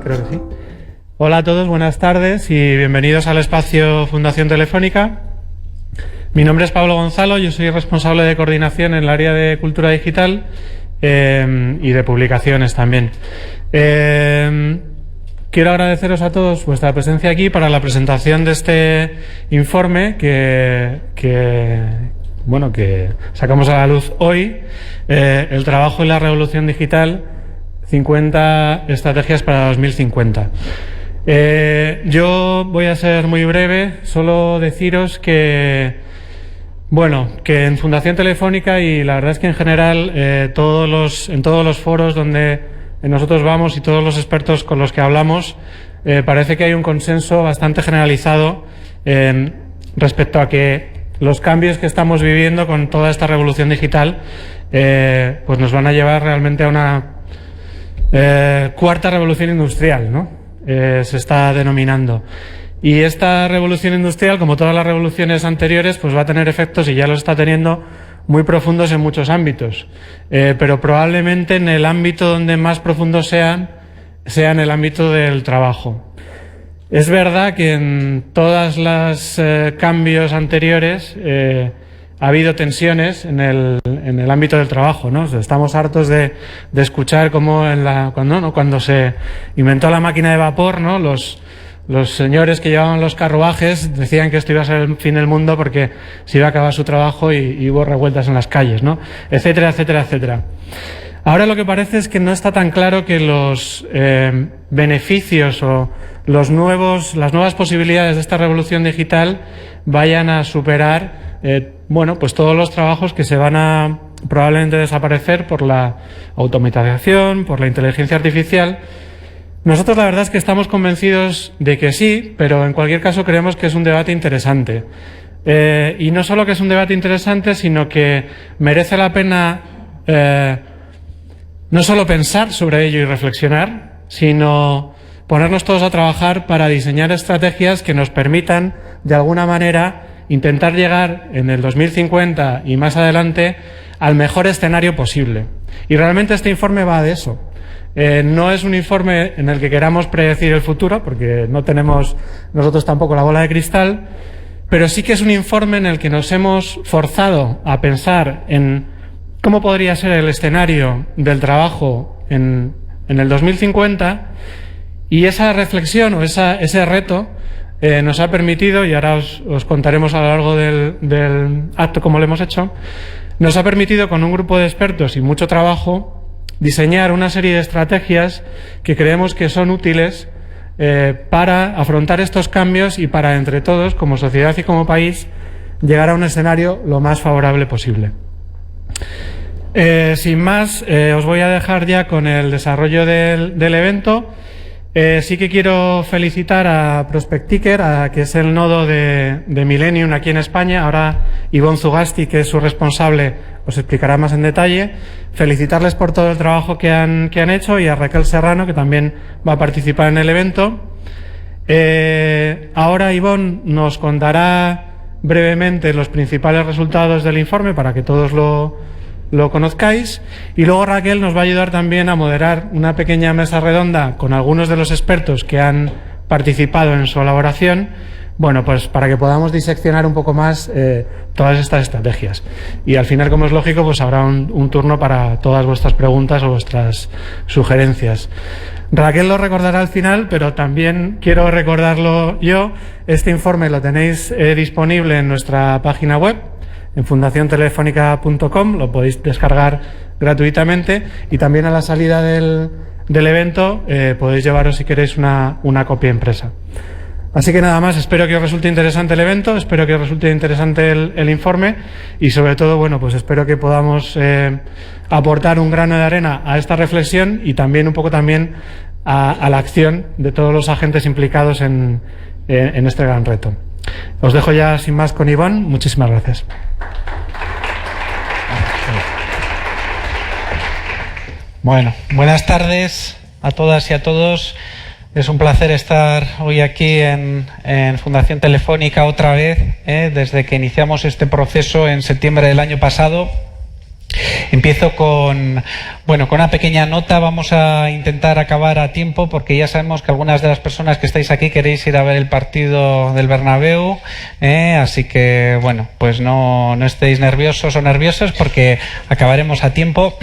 Creo que sí. Hola a todos, buenas tardes y bienvenidos al espacio Fundación Telefónica. Mi nombre es Pablo Gonzalo, yo soy responsable de coordinación en el área de cultura digital y de publicaciones también. Quiero agradeceros a todos vuestra presencia aquí para la presentación de este informe que sacamos a la luz hoy, el trabajo y la revolución digital, 50 estrategias para 2050. Yo voy a ser muy breve, solo deciros que en Fundación Telefónica, y la verdad es que en general en todos los foros donde nosotros vamos y todos los expertos con los que hablamos, parece que hay un consenso bastante generalizado respecto a que los cambios que estamos viviendo con toda esta revolución digital pues nos van a llevar realmente a una cuarta revolución industrial, ¿no? Se está denominando. Y esta revolución industrial, como todas las revoluciones anteriores, pues va a tener efectos, y ya los está teniendo, muy profundos en muchos ámbitos. Pero probablemente en el ámbito donde más profundos sea en el ámbito del trabajo. Es verdad que en todos los cambios anteriores ha habido tensiones en el ámbito del trabajo, ¿no? O sea, estamos hartos de escuchar cómo cuando se inventó la máquina de vapor, ¿no? Los señores que llevaban los carruajes decían que esto iba a ser el fin del mundo porque se iba a acabar su trabajo y hubo revueltas en las calles, ¿no? Etcétera, etcétera, etcétera. Ahora lo que parece es que no está tan claro que los beneficios o las nuevas posibilidades de esta revolución digital vayan a superar pues todos los trabajos que se van a probablemente desaparecer por la automatización, por la inteligencia artificial. Nosotros la verdad es que estamos convencidos de que sí, pero en cualquier caso creemos que es un debate interesante. Y no solo que es un debate interesante, sino que merece la pena no solo pensar sobre ello y reflexionar, sino ponernos todos a trabajar para diseñar estrategias que nos permitan, de alguna manera, intentar llegar en el 2050 y más adelante al mejor escenario posible. Y realmente este informe va de eso. No es un informe en el que queramos predecir el futuro, porque no tenemos nosotros tampoco la bola de cristal, pero sí que es un informe en el que nos hemos forzado a pensar en cómo podría ser el escenario del trabajo en el 2050, y esa reflexión o ese reto nos ha permitido, y ahora os contaremos a lo largo del acto cómo lo hemos hecho, nos ha permitido con un grupo de expertos y mucho trabajo diseñar una serie de estrategias que creemos que son útiles para afrontar estos cambios y para, entre todos, como sociedad y como país, llegar a un escenario lo más favorable posible. Sin más, os voy a dejar ya con el desarrollo del evento. Sí que quiero felicitar a Prospecticker, que es el nodo de Millennium aquí en España. Ahora Ivonne Zugasti, que es su responsable, os explicará más en detalle. Felicitarles por todo el trabajo que han hecho, y a Raquel Serrano, que también va a participar en el evento. Ahora Ivonne nos contará brevemente los principales resultados del informe para que todos lo conozcáis, y luego Raquel nos va a ayudar también a moderar una pequeña mesa redonda con algunos de los expertos que han participado en su elaboración, pues para que podamos diseccionar un poco más todas estas estrategias. Y al final, como es lógico, pues habrá un turno para todas vuestras preguntas o vuestras sugerencias. Raquel lo recordará al final, pero también quiero recordarlo yo. Este informe lo tenéis disponible en nuestra página web, en fundaciontelefónica.com, lo podéis descargar gratuitamente, y también a la salida del evento podéis llevaros, si queréis, una copia impresa. Así que nada más, espero que os resulte interesante el evento, espero que os resulte interesante el informe, y sobre todo, pues espero que podamos aportar un grano de arena a esta reflexión, y también un poco también a la acción de todos los agentes implicados en este gran reto. Os dejo ya sin más con Ivonne. Muchísimas gracias. Bueno, buenas tardes a todas y a todos. Es un placer estar hoy aquí en Fundación Telefónica otra vez, desde que iniciamos este proceso en septiembre del año pasado. Empiezo con una pequeña nota. Vamos a intentar acabar a tiempo porque ya sabemos que algunas de las personas que estáis aquí queréis ir a ver el partido del Bernabéu, así que pues no estéis nerviosos o nerviosas porque acabaremos a tiempo.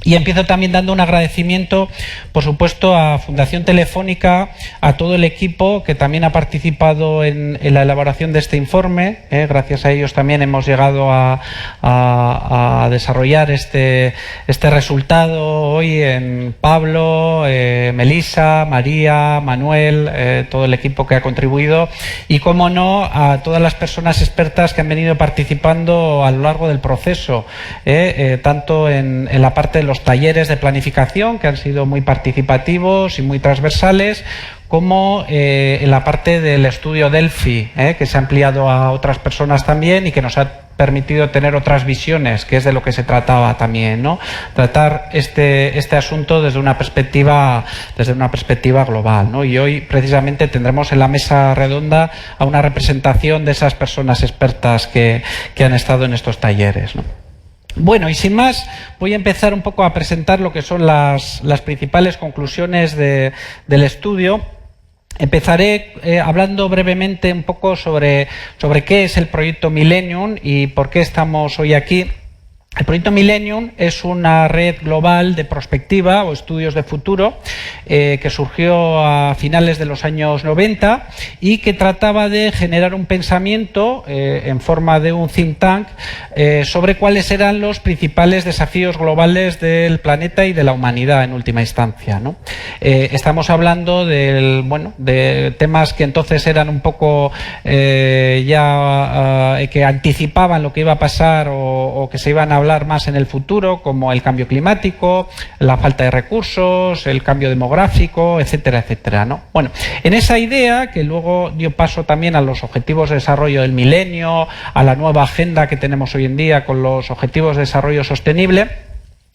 Y empiezo también dando un agradecimiento, por supuesto, a Fundación Telefónica, a todo el equipo que también ha participado en la elaboración de este informe. Gracias a ellos también hemos llegado a desarrollar este resultado hoy en Pablo, Melissa, María, Manuel, todo el equipo que ha contribuido y, cómo no, a todas las personas expertas que han venido participando a lo largo del proceso, tanto en la parte de los talleres de planificación, que han sido muy participativos y muy transversales, como en la parte del estudio Delphi, que se ha ampliado a otras personas también y que nos ha permitido tener otras visiones, que es de lo que se trataba también, ¿no? Tratar este asunto desde una perspectiva global, ¿no? Y hoy precisamente tendremos en la mesa redonda a una representación de esas personas expertas que han estado en estos talleres, ¿no? Bueno, y sin más, voy a empezar un poco a presentar lo que son las principales conclusiones del estudio. Empezaré hablando brevemente un poco sobre qué es el proyecto Millennium y por qué estamos hoy aquí. El proyecto Millennium es una red global de prospectiva o estudios de futuro que surgió a finales de los años 90 y que trataba de generar un pensamiento en forma de un think tank sobre cuáles eran los principales desafíos globales del planeta y de la humanidad en última instancia, ¿no? Estamos hablando de temas que entonces eran un poco que anticipaban lo que iba a pasar o que se iban a hablar más en el futuro, como el cambio climático, la falta de recursos, el cambio demográfico, etcétera, etcétera, ¿no? Bueno, en esa idea, que luego dio paso también a los objetivos de desarrollo del milenio, a la nueva agenda que tenemos hoy en día con los objetivos de desarrollo sostenible,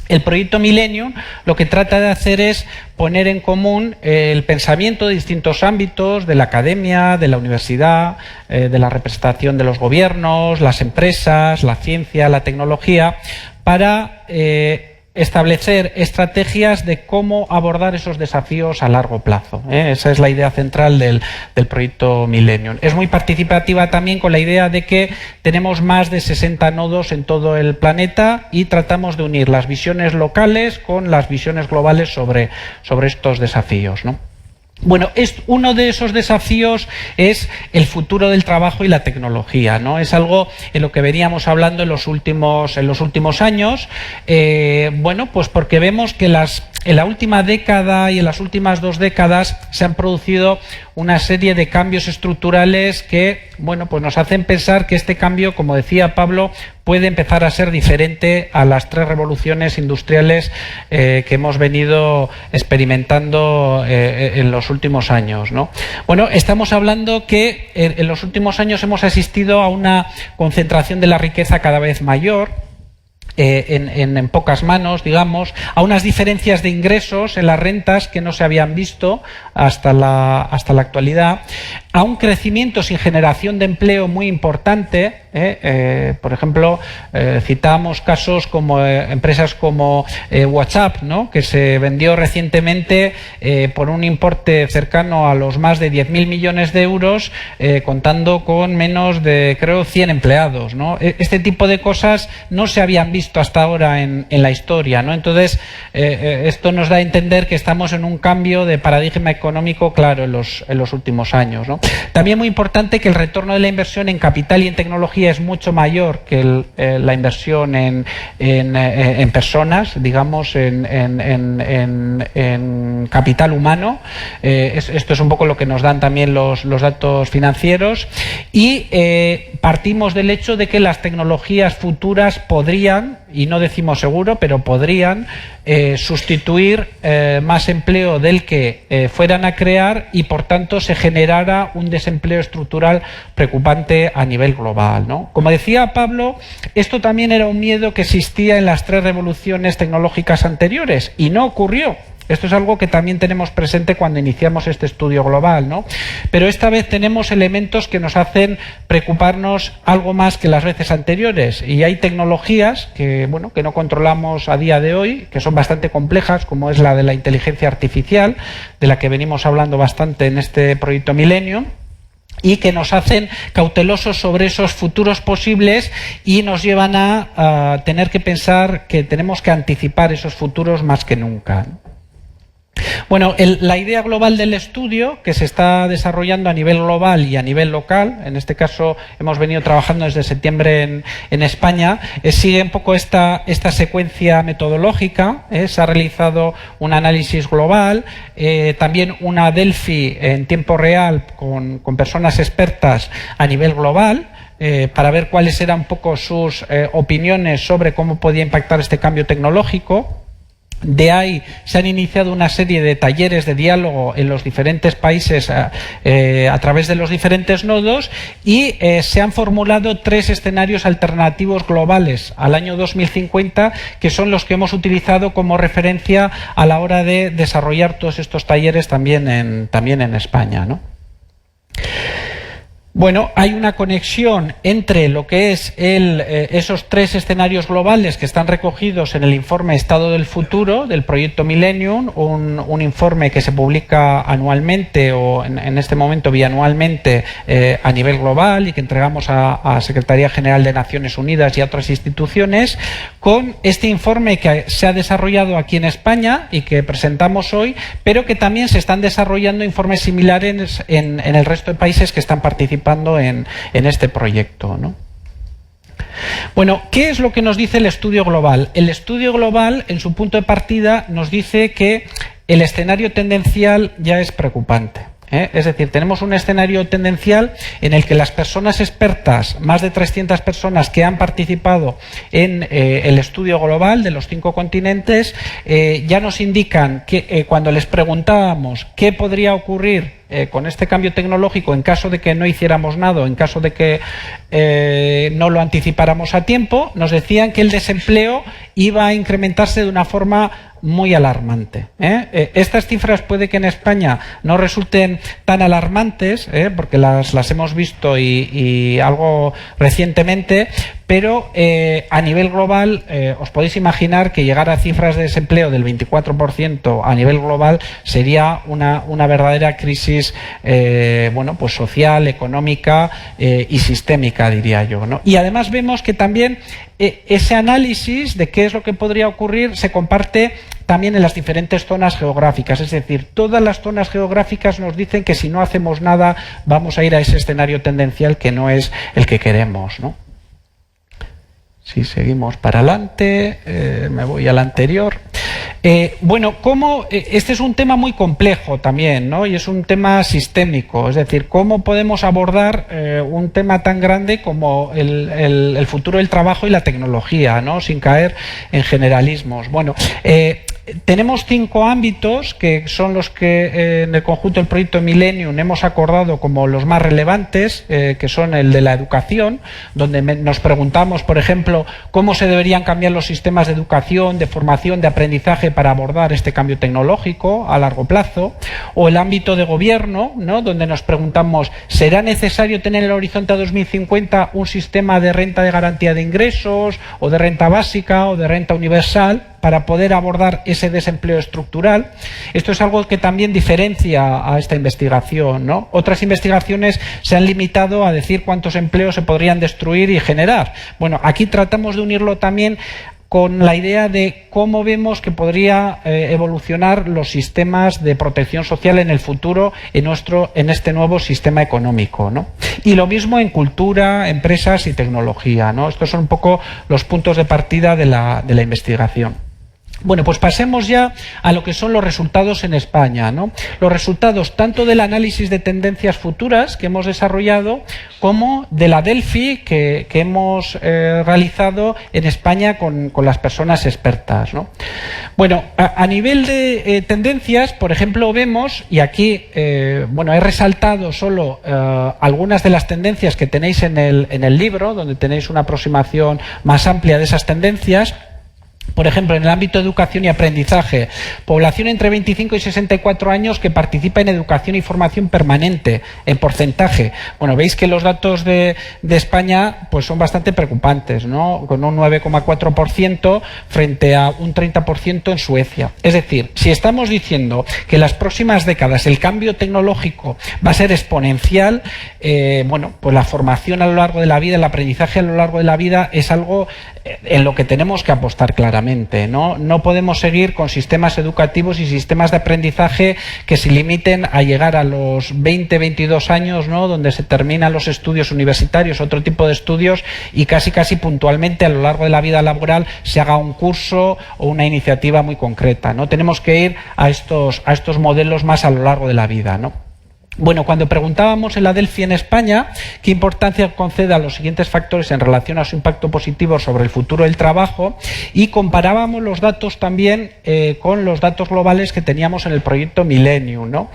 el proyecto Millennium lo que trata de hacer es poner en común el pensamiento de distintos ámbitos, de la academia, de la universidad, de la representación de los gobiernos, las empresas, la ciencia, la tecnología, para establecer estrategias de cómo abordar esos desafíos a largo plazo. Esa es la idea central del proyecto Millennium. Es muy participativa también con la idea de que tenemos más de 60 nodos en todo el planeta y tratamos de unir las visiones locales con las visiones globales sobre estos desafíos, ¿no? Bueno, uno de esos desafíos es el futuro del trabajo y la tecnología, ¿no? Es algo en lo que veníamos hablando en los últimos años, pues porque vemos que en la última década y en las últimas 2 décadas se han producido una serie de cambios estructurales que, pues nos hacen pensar que este cambio, como decía Pablo, puede empezar a ser diferente a las 3 revoluciones industriales que hemos venido experimentando en los últimos años, ¿no? Bueno, estamos hablando que en los últimos años hemos asistido a una concentración de la riqueza cada vez mayor, en pocas manos, digamos, a unas diferencias de ingresos en las rentas que no se habían visto hasta la actualidad, a un crecimiento sin generación de empleo muy importante. Por ejemplo, citamos casos como empresas como WhatsApp, ¿no?, que se vendió recientemente por un importe cercano a los más de 10.000 millones de euros, contando con menos de, creo, 100 empleados, ¿no? Este tipo de cosas no se habían visto hasta ahora en la historia, ¿no? Entonces, esto nos da a entender que estamos en un cambio de paradigma económico claro en los últimos años, ¿no? También muy importante que el retorno de la inversión en capital y en tecnología es mucho mayor que la inversión en personas, digamos, en capital humano. Esto es un poco lo que nos dan también los datos financieros, y partimos del hecho de que las tecnologías futuras podrían, y no decimos seguro, pero podrían sustituir más empleo del que fueran a crear, y por tanto se generara un desempleo estructural preocupante a nivel global, ¿no? Como decía Pablo, esto también era un miedo que existía en las 3 revoluciones tecnológicas anteriores y no ocurrió. Esto es algo que también tenemos presente cuando iniciamos este estudio global, ¿no? Pero esta vez tenemos elementos que nos hacen preocuparnos algo más que las veces anteriores, y hay tecnologías que, bueno, que no controlamos a día de hoy, que son bastante complejas, como es la de la inteligencia artificial, de la que venimos hablando bastante en este proyecto Millennium, y que nos hacen cautelosos sobre esos futuros posibles y nos llevan a tener que pensar que tenemos que anticipar esos futuros más que nunca. Bueno, la idea global del estudio, que se está desarrollando a nivel global y a nivel local, en este caso hemos venido trabajando desde septiembre en España, sigue un poco esta secuencia metodológica. Se ha realizado un análisis global, también una Delphi en tiempo real con personas expertas a nivel global, para ver cuáles eran un poco sus opiniones sobre cómo podía impactar este cambio tecnológico. De ahí se han iniciado una serie de talleres de diálogo en los diferentes países a través de los diferentes nodos, y se han formulado 3 escenarios alternativos globales al año 2050, que son los que hemos utilizado como referencia a la hora de desarrollar todos estos talleres también en España, ¿no? Bueno, hay una conexión entre lo que es esos 3 escenarios globales que están recogidos en el informe Estado del Futuro del proyecto Millennium, un informe que se publica anualmente o en este momento bianualmente a nivel global, y que entregamos a Secretaría General de Naciones Unidas y a otras instituciones, con este informe que se ha desarrollado aquí en España y que presentamos hoy, pero que también se están desarrollando informes similares en el resto de países que están participando en este proyecto, ¿no? Bueno, ¿qué es lo que nos dice el estudio global? El estudio global, en su punto de partida, nos dice que el escenario tendencial ya es preocupante. Es decir, tenemos un escenario tendencial en el que las personas expertas, más de 300 personas que han participado en el estudio global de los 5 continentes, ya nos indican que cuando les preguntábamos qué podría ocurrir con este cambio tecnológico en caso de que no hiciéramos nada, en caso de que no lo anticipáramos a tiempo, nos decían que el desempleo iba a incrementarse de una forma muy alarmante. Estas cifras puede que en España no resulten tan alarmantes, porque las hemos visto y algo recientemente, pero a nivel global os podéis imaginar que llegar a cifras de desempleo del 24% a nivel global sería una verdadera crisis bueno, pues social, económica y sistémica, diría yo, ¿no? Y además vemos que también ese análisis de qué es lo que podría ocurrir se comparte también en las diferentes zonas geográficas. Es decir, todas las zonas geográficas nos dicen que si no hacemos nada vamos a ir a ese escenario tendencial que no es el que queremos, ¿no? Si seguimos para adelante, me voy al anterior. Bueno, este es un tema muy complejo también, ¿no? Y es un tema sistémico, es decir, ¿cómo podemos abordar un tema tan grande como el futuro del trabajo y la tecnología, ¿no? Sin caer en generalismos. Bueno, tenemos 5 ámbitos que son los que en el conjunto del proyecto Millennium hemos acordado como los más relevantes, que son el de la educación, donde nos preguntamos, por ejemplo, cómo se deberían cambiar los sistemas de educación, de formación, de aprendizaje para abordar este cambio tecnológico a largo plazo, o el ámbito de gobierno, ¿no? Donde nos preguntamos, ¿será necesario tener en el horizonte a 2050 un sistema de renta de garantía de ingresos, o de renta básica, o de renta universal, para poder abordar ese desempleo estructural? Esto es algo que también diferencia a esta investigación, ¿no? Otras investigaciones se han limitado a decir cuántos empleos se podrían destruir y generar. Bueno, aquí tratamos de unirlo también con la idea de cómo vemos que podría evolucionar los sistemas de protección social en el futuro en este nuevo sistema económico, ¿no? Y lo mismo en cultura, empresas y tecnología, ¿no? Estos son un poco los puntos de partida de la investigación. Bueno, pues pasemos ya a lo que son los resultados en España, ¿no? Los resultados tanto del análisis de tendencias futuras que hemos desarrollado como de la Delphi que hemos realizado en España con las personas expertas, ¿no? Bueno, a nivel de tendencias, por ejemplo, vemos, y aquí bueno, he resaltado solo algunas de las tendencias que tenéis en el libro, donde tenéis una aproximación más amplia de esas tendencias. Por ejemplo, en el ámbito de educación y aprendizaje, población entre 25 y 64 años que participa en educación y formación permanente, en porcentaje. Bueno, veis que los datos de España pues son bastante preocupantes, ¿no? Con un 9,4% frente a un 30% en Suecia. Es decir, si estamos diciendo que en las próximas décadas el cambio tecnológico va a ser exponencial, bueno, pues la formación a lo largo de la vida, el aprendizaje a lo largo de la vida es algo en lo que tenemos que apostar claramente, ¿no? No podemos seguir con sistemas educativos y sistemas de aprendizaje que se limiten a llegar a los 20, 22 años, ¿no? Donde se terminan los estudios universitarios, otro tipo de estudios, y casi puntualmente a lo largo de la vida laboral se haga un curso o una iniciativa muy concreta, ¿no? Tenemos que ir a estos modelos más a lo largo de la vida, ¿no? Bueno, cuando preguntábamos en la Delphi en España qué importancia concede a los siguientes factores en relación a su impacto positivo sobre el futuro del trabajo, y comparábamos los datos también con los datos globales que teníamos en el proyecto Millennium, ¿no?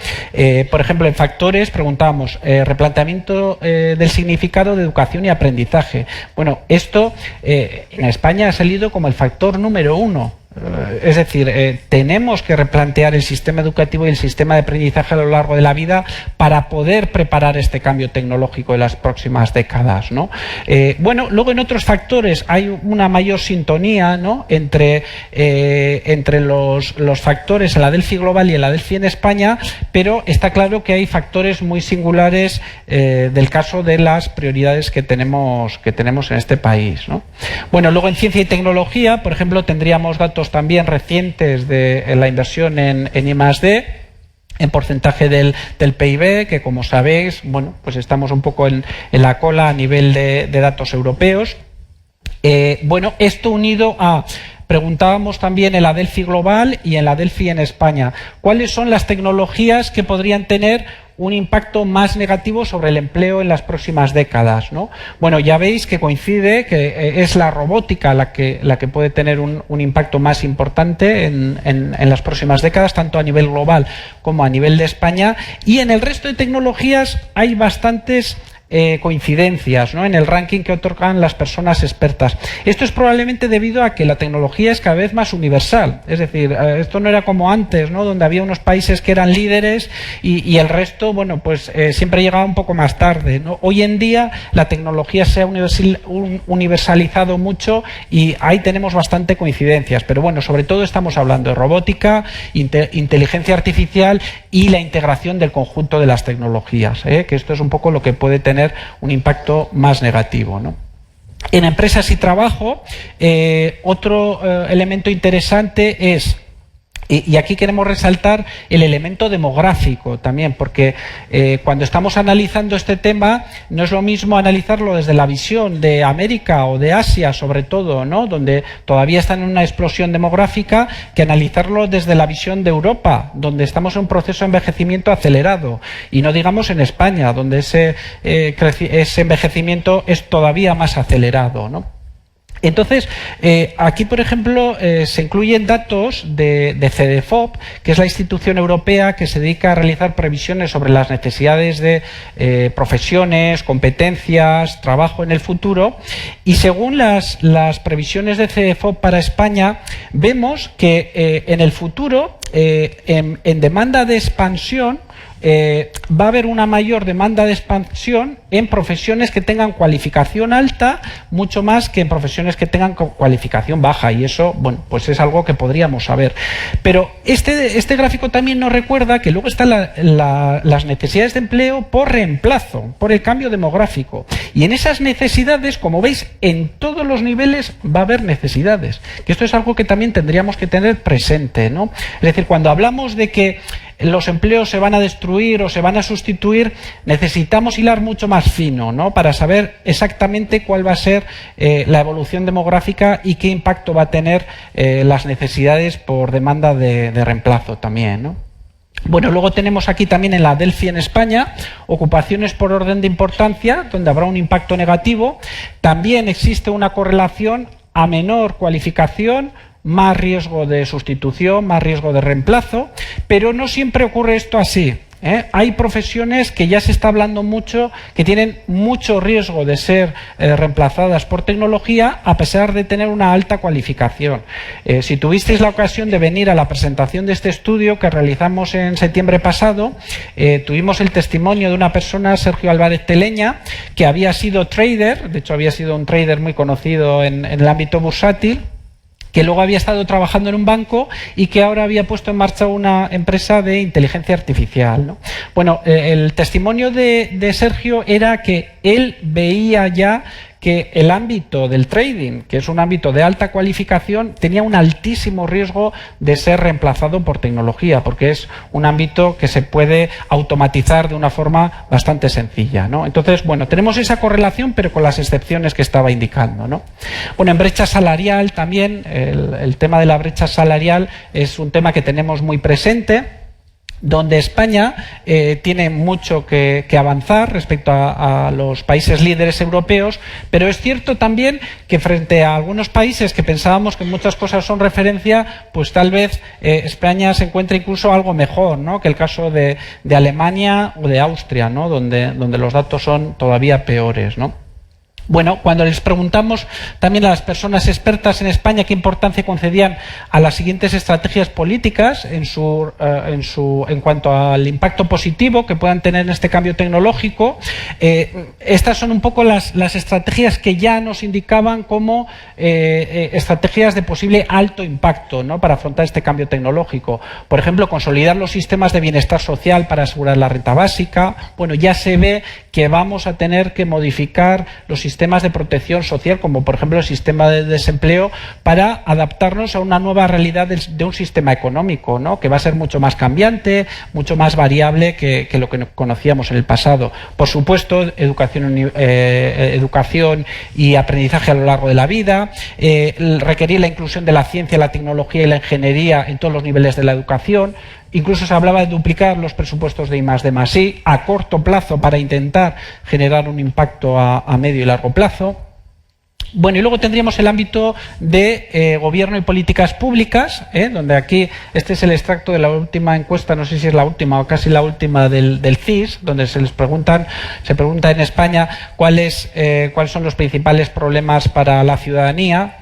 Por ejemplo, en factores preguntábamos replanteamiento del significado de educación y aprendizaje. Bueno, esto en España ha salido como el factor número 1. Es decir, tenemos que replantear el sistema educativo y el sistema de aprendizaje a lo largo de la vida para poder preparar este cambio tecnológico en las próximas décadas, ¿no? Bueno, luego en otros factores hay una mayor sintonía, ¿no? entre los factores en la Delphi global y en la Delphi en España, pero está claro que hay factores muy singulares del caso de las prioridades que tenemos en este país, ¿no? Bueno, luego en ciencia y tecnología, por ejemplo, tendríamos datos también recientes de la inversión en I+D, en porcentaje del PIB, que como sabéis, bueno, pues estamos un poco en la cola a nivel de datos europeos. Bueno, esto unido a... Preguntábamos también en la Delphi global y en la Delphi en España, ¿cuáles son las tecnologías que podrían tener un impacto más negativo sobre el empleo en las próximas décadas, ¿no? Bueno, ya veis que coincide que es la robótica la que puede tener un impacto más importante en las próximas décadas, tanto a nivel global como a nivel de España, y en el resto de tecnologías hay bastantes coincidencias, ¿no? En el ranking que otorgan las personas expertas. Esto es probablemente debido a que la tecnología es cada vez más universal. Es decir, esto no era como antes, ¿no? Donde había unos países que eran líderes y el resto, bueno, pues siempre llegaba un poco más tarde, ¿no? Hoy en día la tecnología se ha universalizado mucho y ahí tenemos bastante coincidencias. Pero bueno, sobre todo estamos hablando de robótica, inteligencia artificial y la integración del conjunto de las tecnologías, que esto es un poco lo que puede tener un impacto más negativo, ¿no? En empresas y trabajo, otro elemento interesante es, y aquí queremos resaltar el elemento demográfico también, porque cuando estamos analizando este tema no es lo mismo analizarlo desde la visión de América o de Asia, sobre todo, ¿no? Donde todavía están en una explosión demográfica, que analizarlo desde la visión de Europa, donde estamos en un proceso de envejecimiento acelerado, y no digamos en España, donde ese envejecimiento es todavía más acelerado, ¿no? Entonces, aquí, por ejemplo, se incluyen datos de Cedefop, que es la institución europea que se dedica a realizar previsiones sobre las necesidades de profesiones, competencias, trabajo en el futuro, y según las previsiones de Cedefop para España, vemos que en el futuro, en demanda de expansión, va a haber una mayor demanda de expansión en profesiones que tengan cualificación alta, mucho más que en profesiones que tengan cualificación baja, y eso, bueno, pues es algo que podríamos saber. Pero este gráfico también nos recuerda que luego están las necesidades de empleo por reemplazo, por el cambio demográfico, y en esas necesidades, como veis, en todos los niveles va a haber necesidades, que esto es algo que también tendríamos que tener presente, ¿no? Es decir, cuando hablamos de que los empleos se van a destruir o se van a sustituir, necesitamos hilar mucho más fino, ¿no? Para saber exactamente cuál va a ser la evolución demográfica y qué impacto va a tener las necesidades por demanda de reemplazo también, ¿no? Bueno, luego tenemos aquí también en la Delphi en España, ocupaciones por orden de importancia, donde habrá un impacto negativo. También existe una correlación a menor cualificación, más riesgo de sustitución, más riesgo de reemplazo, pero no siempre ocurre esto así. Hay profesiones que ya se está hablando mucho, que tienen mucho riesgo de ser reemplazadas por tecnología a pesar de tener una alta cualificación. Si tuvisteis la ocasión de venir a la presentación de este estudio que realizamos en septiembre pasado, tuvimos el testimonio de una persona, Sergio Álvarez Teleña, que había sido trader, de hecho había sido un trader muy conocido en el ámbito bursátil, que luego había estado trabajando en un banco y que ahora había puesto en marcha una empresa de inteligencia artificial, ¿no? Bueno, el testimonio de Sergio era que él veía ya que el ámbito del trading, que es un ámbito de alta cualificación, tenía un altísimo riesgo de ser reemplazado por tecnología, porque es un ámbito que se puede automatizar de una forma bastante sencilla, ¿no? Entonces, bueno, tenemos esa correlación, pero con las excepciones que estaba indicando, ¿no? Bueno, en brecha salarial también, el tema de la brecha salarial es un tema que tenemos muy presente, donde España tiene mucho que avanzar respecto a los países líderes europeos, pero es cierto también que frente a algunos países que pensábamos que muchas cosas son referencia, pues tal vez España se encuentra incluso algo mejor, ¿no?, que el caso de Alemania o de Austria, ¿no?, donde los datos son todavía peores, ¿no? Bueno, cuando les preguntamos también a las personas expertas en España qué importancia concedían a las siguientes estrategias políticas en cuanto al impacto positivo que puedan tener en este cambio tecnológico, estas son un poco las estrategias que ya nos indicaban como estrategias de posible alto impacto, ¿no?, para afrontar este cambio tecnológico. Por ejemplo, consolidar los sistemas de bienestar social para asegurar la renta básica. Bueno, ya se ve que vamos a tener que modificar los sistemas de protección social, como por ejemplo el sistema de desempleo, para adaptarnos a una nueva realidad de un sistema económico, ¿no?, que va a ser mucho más cambiante, mucho más variable que lo que conocíamos en el pasado. Por supuesto, educación y aprendizaje a lo largo de la vida, requerir la inclusión de la ciencia, la tecnología y la ingeniería en todos los niveles de la educación. Incluso se hablaba de duplicar los presupuestos de I+D+I a corto plazo para intentar generar un impacto a medio y largo plazo. Bueno, y luego tendríamos el ámbito de gobierno y políticas públicas, donde aquí este es el extracto de la última encuesta, no sé si es la última o casi la última del CIS, donde se pregunta en España cuáles son los principales problemas para la ciudadanía.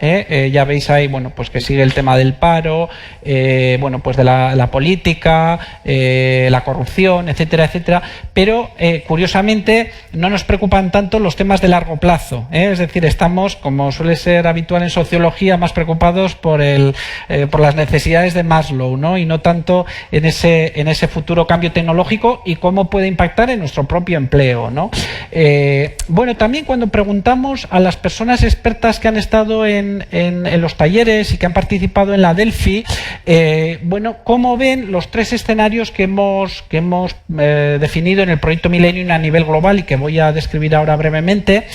Ya veis ahí, bueno, pues que sigue el tema del paro, bueno, pues de la política, la corrupción, etcétera, etcétera, pero curiosamente no nos preocupan tanto los temas de largo plazo, es decir, estamos, como suele ser habitual en sociología, más preocupados por las necesidades de Maslow, ¿no?, y no tanto en ese futuro cambio tecnológico y cómo puede impactar en nuestro propio empleo, ¿no? Bueno, también cuando preguntamos a las personas expertas que han estado en los talleres y que han participado en la Delphi, bueno, cómo ven los tres escenarios que hemos definido en el proyecto Millennium a nivel global y que voy a describir ahora brevemente.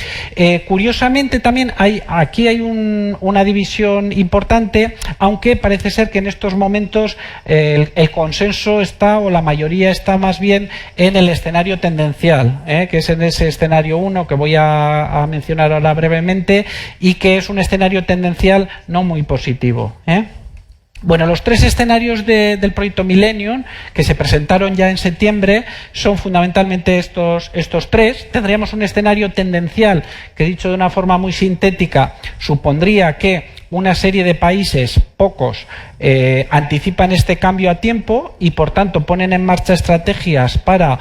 Curiosamente también aquí hay una división importante, aunque parece ser que en estos momentos el consenso está, o la mayoría está más bien en el escenario tendencial, que es en ese escenario 1 que voy a mencionar ahora brevemente, y que es un escenario tendencial no muy positivo. Bueno, los tres escenarios del proyecto Millennium que se presentaron ya en septiembre son fundamentalmente estos tres. Tendríamos un escenario tendencial que, dicho de una forma muy sintética, supondría que una serie de países, pocos, anticipan este cambio a tiempo y por tanto ponen en marcha estrategias para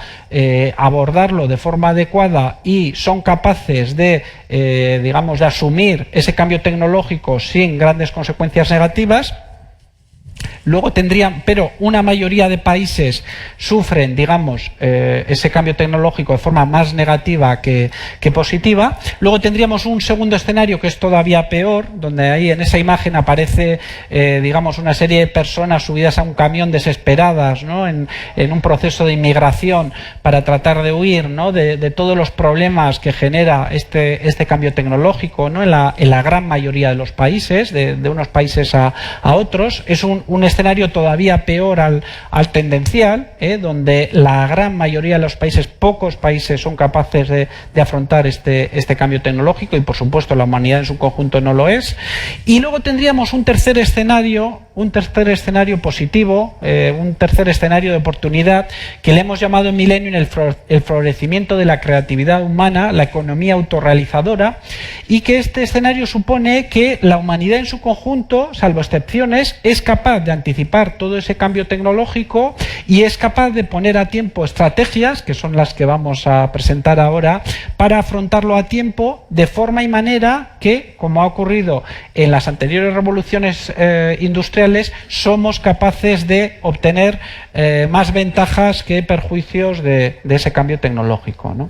abordarlo de forma adecuada y son capaces de, digamos, de asumir ese cambio tecnológico sin grandes consecuencias negativas. Luego tendrían, pero una mayoría de países sufren, digamos, ese cambio tecnológico de forma más negativa que positiva. Luego tendríamos un segundo escenario que es todavía peor, donde ahí en esa imagen aparece, digamos, una serie de personas subidas a un camión desesperadas, ¿no?, en un proceso de inmigración para tratar de huir, ¿no?, de todos los problemas que genera este cambio tecnológico, ¿no?, en la gran mayoría de los países, de unos países a otros. Es un escenario todavía peor al tendencial, donde la gran mayoría de los países, pocos países son capaces de afrontar este cambio tecnológico, y por supuesto la humanidad en su conjunto no lo es. Y luego tendríamos un tercer escenario positivo, un tercer escenario de oportunidad, que le hemos llamado en Millennium el florecimiento de la creatividad humana, la economía autorrealizadora, y que este escenario supone que la humanidad en su conjunto, salvo excepciones, es capaz de anticipar todo ese cambio tecnológico y es capaz de poner a tiempo estrategias, que son las que vamos a presentar ahora, para afrontarlo a tiempo, de forma y manera que, como ha ocurrido en las anteriores revoluciones industriales, somos capaces de obtener más ventajas que perjuicios de ese cambio tecnológico, ¿no?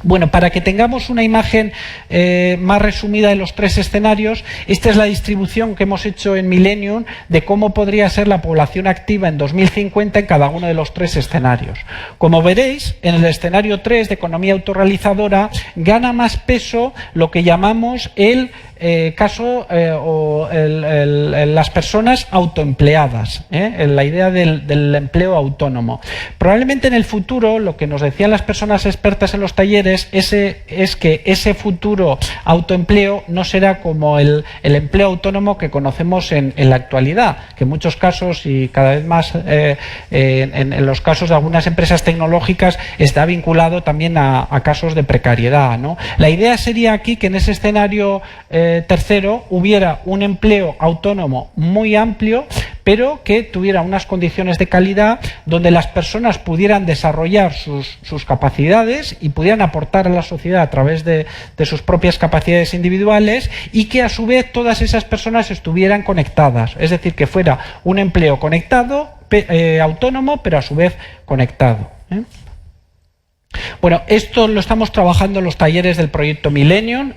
Bueno, para que tengamos una imagen más resumida de los tres escenarios, esta es la distribución que hemos hecho en Millennium de cómo podría ser la población activa en 2050 en cada uno de los tres escenarios. Como veréis, en el escenario 3 de economía autorrealizadora gana más peso lo que llamamos el las personas autoempleadas, la idea del empleo autónomo. Probablemente en el futuro, lo que nos decían las personas expertas en los talleres es que ese futuro autoempleo no será como el empleo autónomo que conocemos en la actualidad, que en muchos casos, y cada vez más en los casos de algunas empresas tecnológicas, está vinculado también a casos de precariedad, ¿no? La idea sería aquí que en ese escenario tercero hubiera un empleo autónomo muy amplio, pero que tuviera unas condiciones de calidad donde las personas pudieran desarrollar sus capacidades y pudieran aportar a la sociedad a través de sus propias capacidades individuales, y que a su vez todas esas personas estuvieran conectadas, es decir, que fuera un empleo conectado, autónomo, pero a su vez conectado. Bueno, esto lo estamos trabajando en los talleres del proyecto Millennium,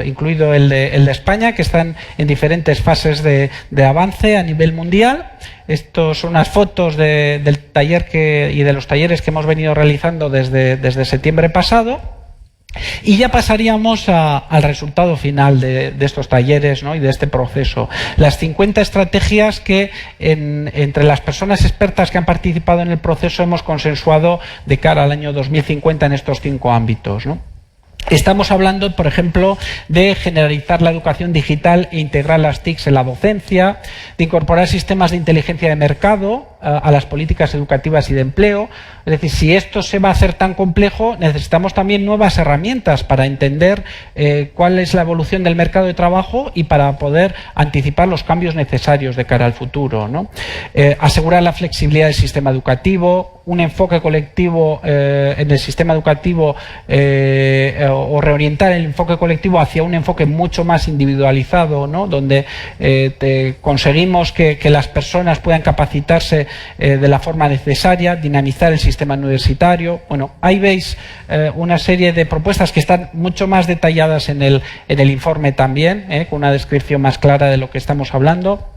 incluido el de España, que están en diferentes fases de avance a nivel mundial. Estos son unas fotos del taller y de los talleres que hemos venido realizando desde septiembre pasado. Y ya pasaríamos al resultado final de estos talleres, ¿no? Y de este proceso. Las 50 estrategias que entre las personas expertas que han participado en el proceso hemos consensuado de cara al año 2050 en estos 5 ámbitos, ¿no? Estamos hablando, por ejemplo, de generalizar la educación digital e integrar las TICs en la docencia, de incorporar sistemas de inteligencia de mercado a las políticas educativas y de empleo. Es decir, si esto se va a hacer tan complejo, necesitamos también nuevas herramientas para entender cuál es la evolución del mercado de trabajo y para poder anticipar los cambios necesarios de cara al futuro, ¿no? Asegurar la flexibilidad del sistema educativo, un enfoque colectivo en el sistema educativo, o reorientar el enfoque colectivo hacia un enfoque mucho más individualizado, ¿no? Donde conseguimos que las personas puedan capacitarse de la forma necesaria, dinamizar el sistema universitario. Bueno, ahí veis una serie de propuestas que están mucho más detalladas en el informe también, con una descripción más clara de lo que estamos hablando.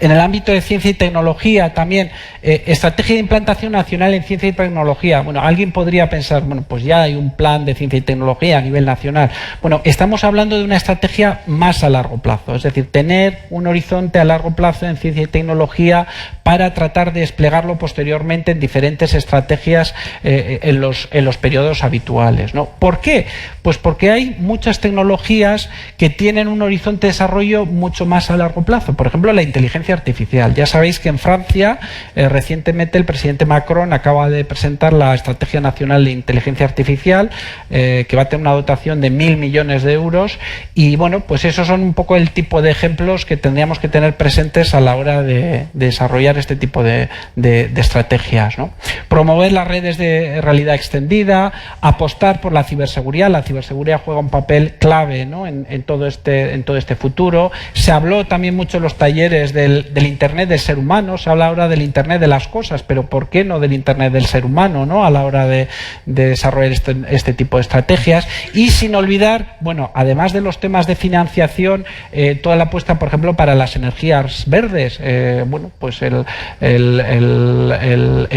En el ámbito de ciencia y tecnología también, estrategia de implantación nacional en ciencia y tecnología. Bueno, alguien podría pensar, bueno, pues ya hay un plan de ciencia y tecnología a nivel nacional. Bueno, estamos hablando de una estrategia más a largo plazo, es decir, tener un horizonte a largo plazo en ciencia y tecnología para tratar de desplegarlo posteriormente en diferentes estrategias en los periodos habituales, ¿no? ¿Por qué? Pues porque hay muchas tecnologías que tienen un horizonte de desarrollo mucho más a largo plazo. Por ejemplo, la inteligencia artificial. Ya sabéis que en Francia recientemente el presidente Macron acaba de presentar la Estrategia Nacional de Inteligencia Artificial, que va a tener una dotación de 1.000 millones de euros, y bueno, pues esos son un poco el tipo de ejemplos que tendríamos que tener presentes a la hora de desarrollar este tipo de estrategias, ¿no? Promover las redes de realidad extendida, apostar por la ciberseguridad. La ciberseguridad juega un papel clave, ¿no? en todo este futuro. Se habló también mucho en los talleres del Internet del ser humano. Se habla ahora del Internet de las cosas, pero ¿por qué no del Internet del ser humano, ¿no? A la hora de desarrollar este tipo de estrategias. Y sin olvidar, bueno, además de los temas de financiación, toda la apuesta, por ejemplo, para las energías verdes. Bueno, pues el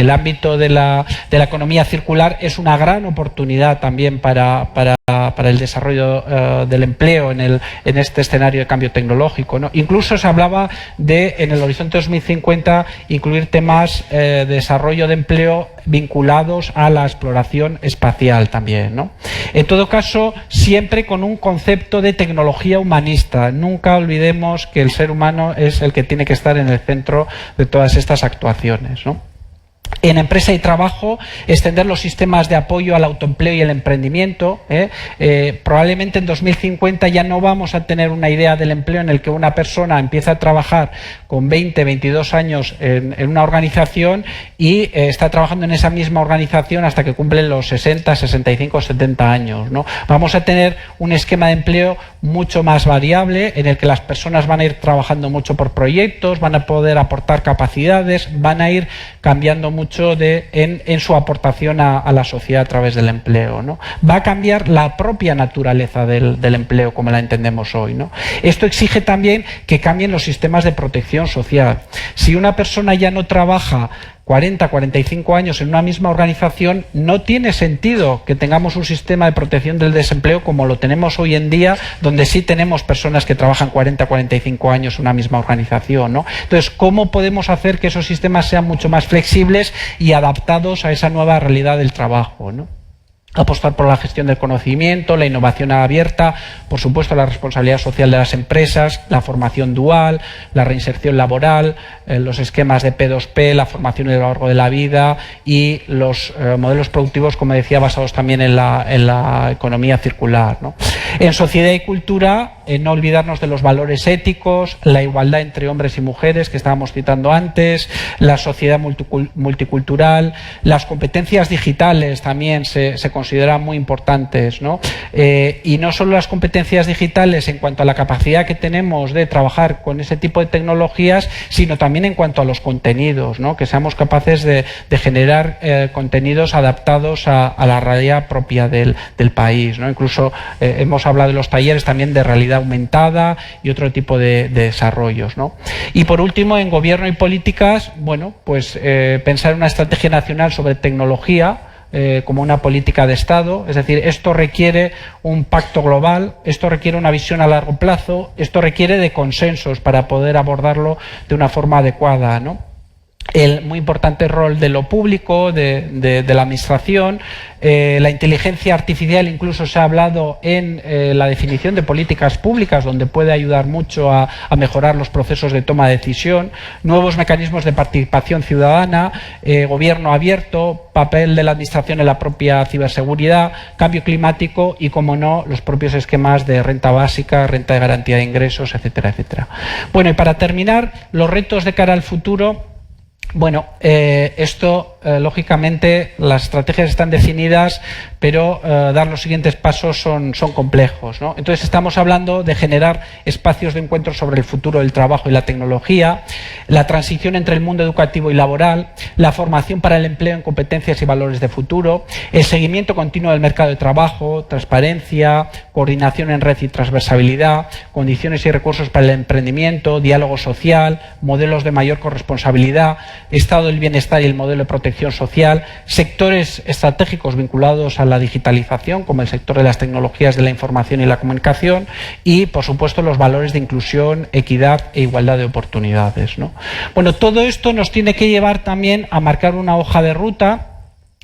ámbito de la economía circular es una gran oportunidad también para para el desarrollo del empleo en este escenario de cambio tecnológico, ¿no? Incluso se hablaba de, en el horizonte 2050, incluir temas de desarrollo de empleo vinculados a la exploración espacial también, ¿no? En todo caso, siempre con un concepto de tecnología humanista. Nunca olvidemos que el ser humano es el que tiene que estar en el centro de todas estas actuaciones, ¿no? En empresa y trabajo, extender los sistemas de apoyo al autoempleo y el emprendimiento. Probablemente en 2050 ya no vamos a tener una idea del empleo en el que una persona empieza a trabajar con 20, 22 años en una organización y está trabajando en esa misma organización hasta que cumplen los 60, 65, 70 años, ¿no? Vamos a tener un esquema de empleo mucho más variable en el que las personas van a ir trabajando mucho por proyectos, van a poder aportar capacidades, van a ir cambiando mucho en su aportación a la sociedad a través del empleo, ¿no? Va a cambiar la propia naturaleza del empleo como la entendemos hoy, ¿no? Esto exige también que cambien los sistemas de protección social. Si una persona ya no trabaja 40, 45 años en una misma organización, no tiene sentido que tengamos un sistema de protección del desempleo como lo tenemos hoy en día, donde sí tenemos personas que trabajan 40, 45 años en una misma organización, ¿no? Entonces, ¿cómo podemos hacer que esos sistemas sean mucho más flexibles y adaptados a esa nueva realidad del trabajo, ¿no? Apostar por la gestión del conocimiento, la innovación abierta, por supuesto la responsabilidad social de las empresas, la formación dual, la reinserción laboral, los esquemas de P2P, la formación a lo largo de la vida y los modelos productivos, como decía, basados también en la economía circular, ¿no? En sociedad y cultura, no olvidarnos de los valores éticos, la igualdad entre hombres y mujeres que estábamos citando antes, la sociedad multicultural, las competencias digitales también se consideran muy importantes, ¿no? Y no solo las competencias digitales en cuanto a la capacidad que tenemos de trabajar con ese tipo de tecnologías, sino también en cuanto a los contenidos, ¿no? Que seamos capaces de generar contenidos adaptados a la realidad propia del país, ¿no? Incluso hemos hablado de los talleres también de realidad aumentada y otro tipo de desarrollos, ¿no? Y por último, en gobierno y políticas, bueno, pues pensar en una estrategia nacional sobre tecnología como una política de Estado. Es decir, esto requiere un pacto global, esto requiere una visión a largo plazo, esto requiere de consensos para poder abordarlo de una forma adecuada, ¿no? El muy importante rol de lo público, de la administración, la inteligencia artificial incluso se ha hablado en la definición de políticas públicas, donde puede ayudar mucho a mejorar los procesos de toma de decisión, nuevos mecanismos de participación ciudadana, gobierno abierto, papel de la administración en la propia ciberseguridad, cambio climático y, como no, los propios esquemas de renta básica, renta de garantía de ingresos, etcétera, etcétera. Bueno, y para terminar, los retos de cara al futuro. Bueno, lógicamente, las estrategias están definidas, pero dar los siguientes pasos son complejos, ¿no? Entonces, estamos hablando de generar espacios de encuentro sobre el futuro del trabajo y la tecnología, la transición entre el mundo educativo y laboral, la formación para el empleo en competencias y valores de futuro, el seguimiento continuo del mercado de trabajo, transparencia, coordinación en red y transversabilidad, condiciones y recursos para el emprendimiento, diálogo social, modelos de mayor corresponsabilidad, estado del bienestar y el modelo de protección social, sectores estratégicos vinculados a la digitalización, como el sector de las tecnologías de la información y la comunicación, y, por supuesto, los valores de inclusión, equidad e igualdad de oportunidades, ¿no? Bueno, todo esto nos tiene que llevar también a marcar una hoja de ruta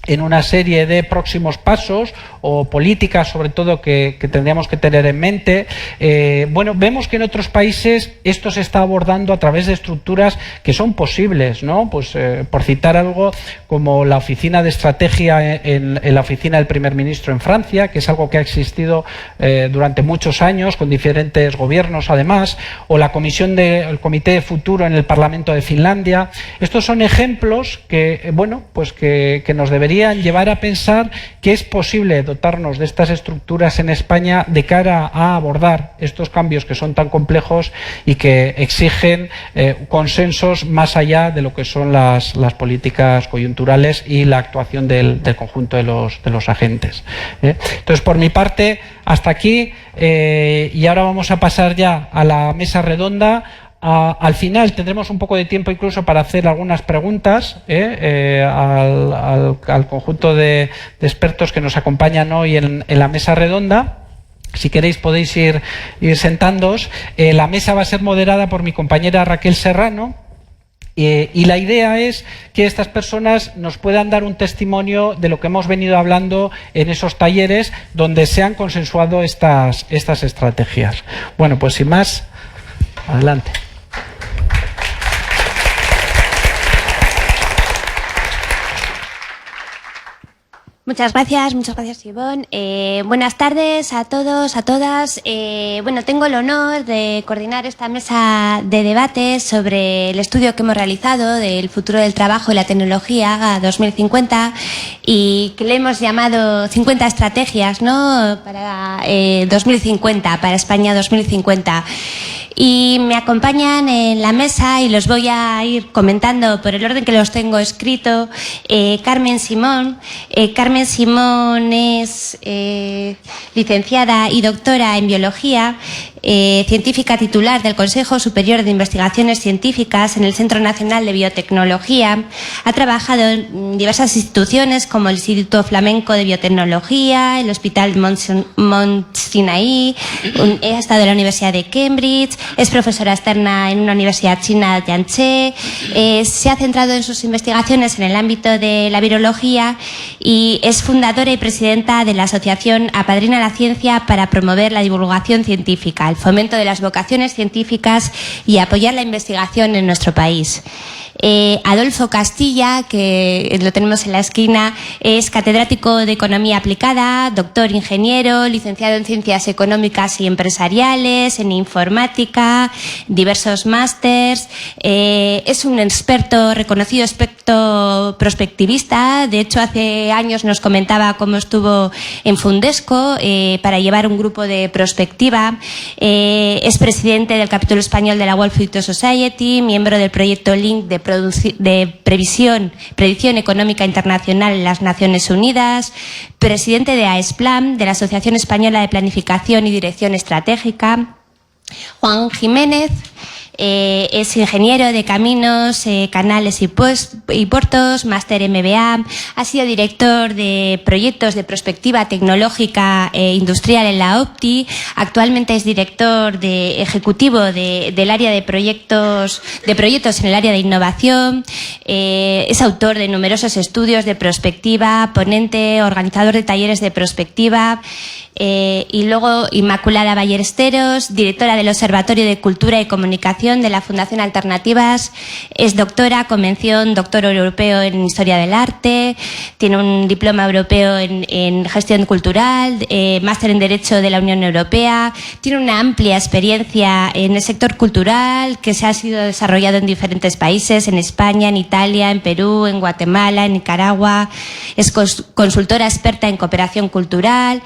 en una serie de próximos pasos o políticas, sobre todo, que tendríamos que tener en mente. Bueno, vemos que en otros países esto se está abordando a través de estructuras que son posibles, ¿no? Pues, por citar algo como la Oficina de Estrategia en la Oficina del Primer Ministro en Francia, que es algo que ha existido durante muchos años con diferentes gobiernos, además, o el Comité de Futuro en el Parlamento de Finlandia. Estos son ejemplos que, bueno, pues que nos deberían llevar a pensar que es posible dotarnos de estas estructuras en España de cara a abordar estos cambios que son tan complejos y que exigen consensos más allá de lo que son las políticas coyunturales y la actuación del conjunto de los agentes. Entonces, por mi parte, hasta aquí, y ahora vamos a pasar ya a la mesa redonda, Al final tendremos un poco de tiempo incluso para hacer algunas preguntas al conjunto de expertos que nos acompañan hoy en la mesa redonda. Si queréis podéis ir sentándoos. La mesa va a ser moderada por mi compañera Raquel Serrano. Y la idea es que estas personas nos puedan dar un testimonio de lo que hemos venido hablando en esos talleres donde se han consensuado estas estrategias. Bueno, pues sin más, adelante. Muchas gracias, Ivonne. Buenas tardes a todos, a todas. Bueno, tengo el honor de coordinar esta mesa de debate sobre el estudio que hemos realizado del futuro del trabajo y la tecnología a 2050 y que le hemos llamado 50 estrategias, ¿no?, para 2050, para España 2050. Y me acompañan en la mesa y los voy a ir comentando por el orden que los tengo escrito. Carmen Simón. Carmen Simón es licenciada y doctora en biología, científica titular del Consejo Superior de Investigaciones Científicas en el Centro Nacional de Biotecnología. Ha trabajado en diversas instituciones como el Instituto Flamenco de Biotecnología, el Hospital Mount Sinai, ha estado en la Universidad de Cambridge, es profesora externa en una universidad china, Yangtze. Se ha centrado en sus investigaciones en el ámbito de la virología y es fundadora y presidenta de la asociación Apadrina la Ciencia para promover la divulgación científica, el fomento de las vocaciones científicas y apoyar la investigación en nuestro país. Adolfo Castilla, que lo tenemos en la esquina, es catedrático de Economía Aplicada, doctor ingeniero, licenciado en Ciencias Económicas y Empresariales, en Informática, diversos másters. Es un reconocido experto prospectivista. De hecho, hace años nos comentaba cómo estuvo en Fundesco para llevar un grupo de prospectiva. Es presidente del capítulo español de la World Future Society, miembro del proyecto Link de predicción económica internacional en las Naciones Unidas, presidente de AESPLAN, de la Asociación Española de Planificación y Dirección Estratégica. Juan Jiménez es ingeniero de caminos, canales y puertos, máster MBA, ha sido director de proyectos de prospectiva tecnológica e industrial en la OPTI, actualmente es director ejecutivo del área de proyectos en el área de innovación, es autor de numerosos estudios de prospectiva, ponente, organizador de talleres de prospectiva. Y luego Inmaculada Ballesteros, directora del Observatorio de Cultura y Comunicación de la Fundación Alternativas, es doctora con mención doctor europeo en Historia del Arte, tiene un diploma europeo en Gestión Cultural, máster en Derecho de la Unión Europea, tiene una amplia experiencia en el sector cultural que se ha sido desarrollado en diferentes países, en España, en Italia, en Perú, en Guatemala, en Nicaragua, es consultora experta en cooperación cultural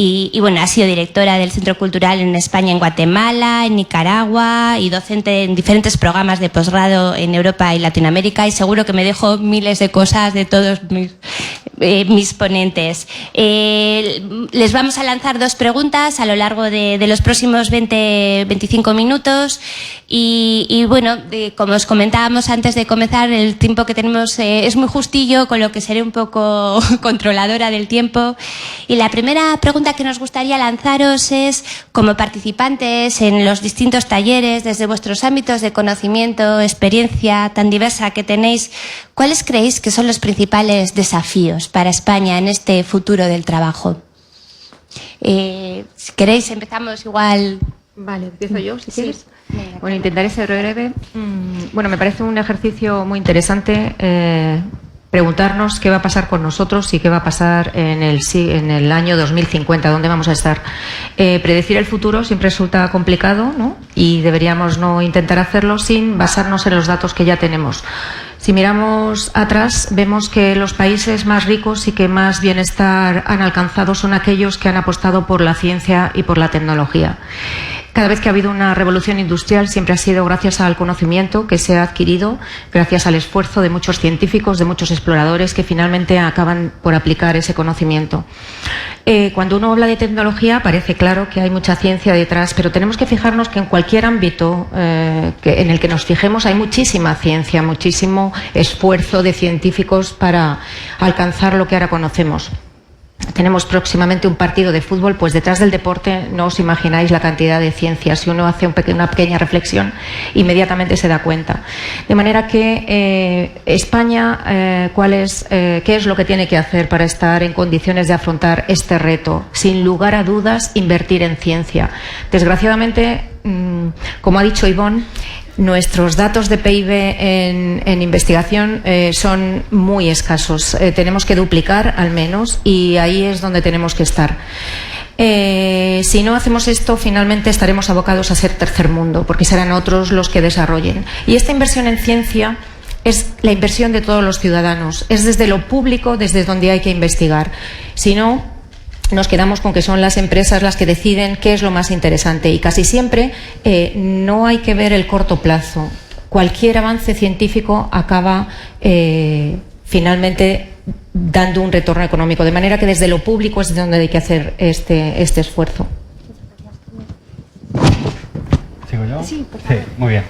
y bueno, ha sido directora del Centro Cultural en España, en Guatemala, en Nicaragua y docente en diferentes programas de posgrado en Europa y Latinoamérica, y seguro que me dejo miles de cosas de todos mis ponentes. Les vamos a lanzar dos preguntas a lo largo de los próximos 20-25 minutos y bueno, como os comentábamos antes de comenzar, el tiempo que tenemos es muy justillo, con lo que seré un poco controladora del tiempo. Y la primera pregunta que nos gustaría lanzaros es, como participantes en los distintos talleres, desde vuestros ámbitos de conocimiento, experiencia tan diversa que tenéis, ¿cuáles creéis que son los principales desafíos para España en este futuro del trabajo? Si queréis, empezamos igual. Vale, empiezo yo, si quieres. Venga. Bueno, intentaré ser breve. Bueno, me parece un ejercicio muy interesante preguntarnos qué va a pasar con nosotros y qué va a pasar en el año 2050, dónde vamos a estar. Predecir el futuro siempre resulta complicado, ¿no? Y deberíamos no intentar hacerlo sin basarnos en los datos que ya tenemos. Si miramos atrás, vemos que los países más ricos y que más bienestar han alcanzado son aquellos que han apostado por la ciencia y por la tecnología. Cada vez que ha habido una revolución industrial siempre ha sido gracias al conocimiento que se ha adquirido, gracias al esfuerzo de muchos científicos, de muchos exploradores que finalmente acaban por aplicar ese conocimiento. Cuando uno habla de tecnología parece claro que hay mucha ciencia detrás, pero tenemos que fijarnos que en cualquier ámbito en el que nos fijemos hay muchísima ciencia, muchísimo esfuerzo de científicos para alcanzar lo que ahora conocemos. Tenemos próximamente un partido de fútbol, pues detrás del deporte no os imagináis la cantidad de ciencia. Si uno hace una pequeña reflexión, inmediatamente se da cuenta. De manera que España, ¿qué es lo que tiene que hacer para estar en condiciones de afrontar este reto? Sin lugar a dudas, invertir en ciencia. Desgraciadamente, como ha dicho Ivonne, nuestros datos de PIB en investigación son muy escasos. Tenemos que duplicar al menos y ahí es donde tenemos que estar. Si no hacemos esto, finalmente estaremos abocados a ser tercer mundo, porque serán otros los que desarrollen. Y esta inversión en ciencia es la inversión de todos los ciudadanos. Es desde lo público, desde donde hay que investigar. Si no, nos quedamos con que son las empresas las que deciden qué es lo más interesante y casi siempre no hay que ver el corto plazo. Cualquier avance científico acaba finalmente dando un retorno económico, de manera que desde lo público es donde hay que hacer este esfuerzo. ¿Sigo yo? Sí, por favor. Sí, muy bien.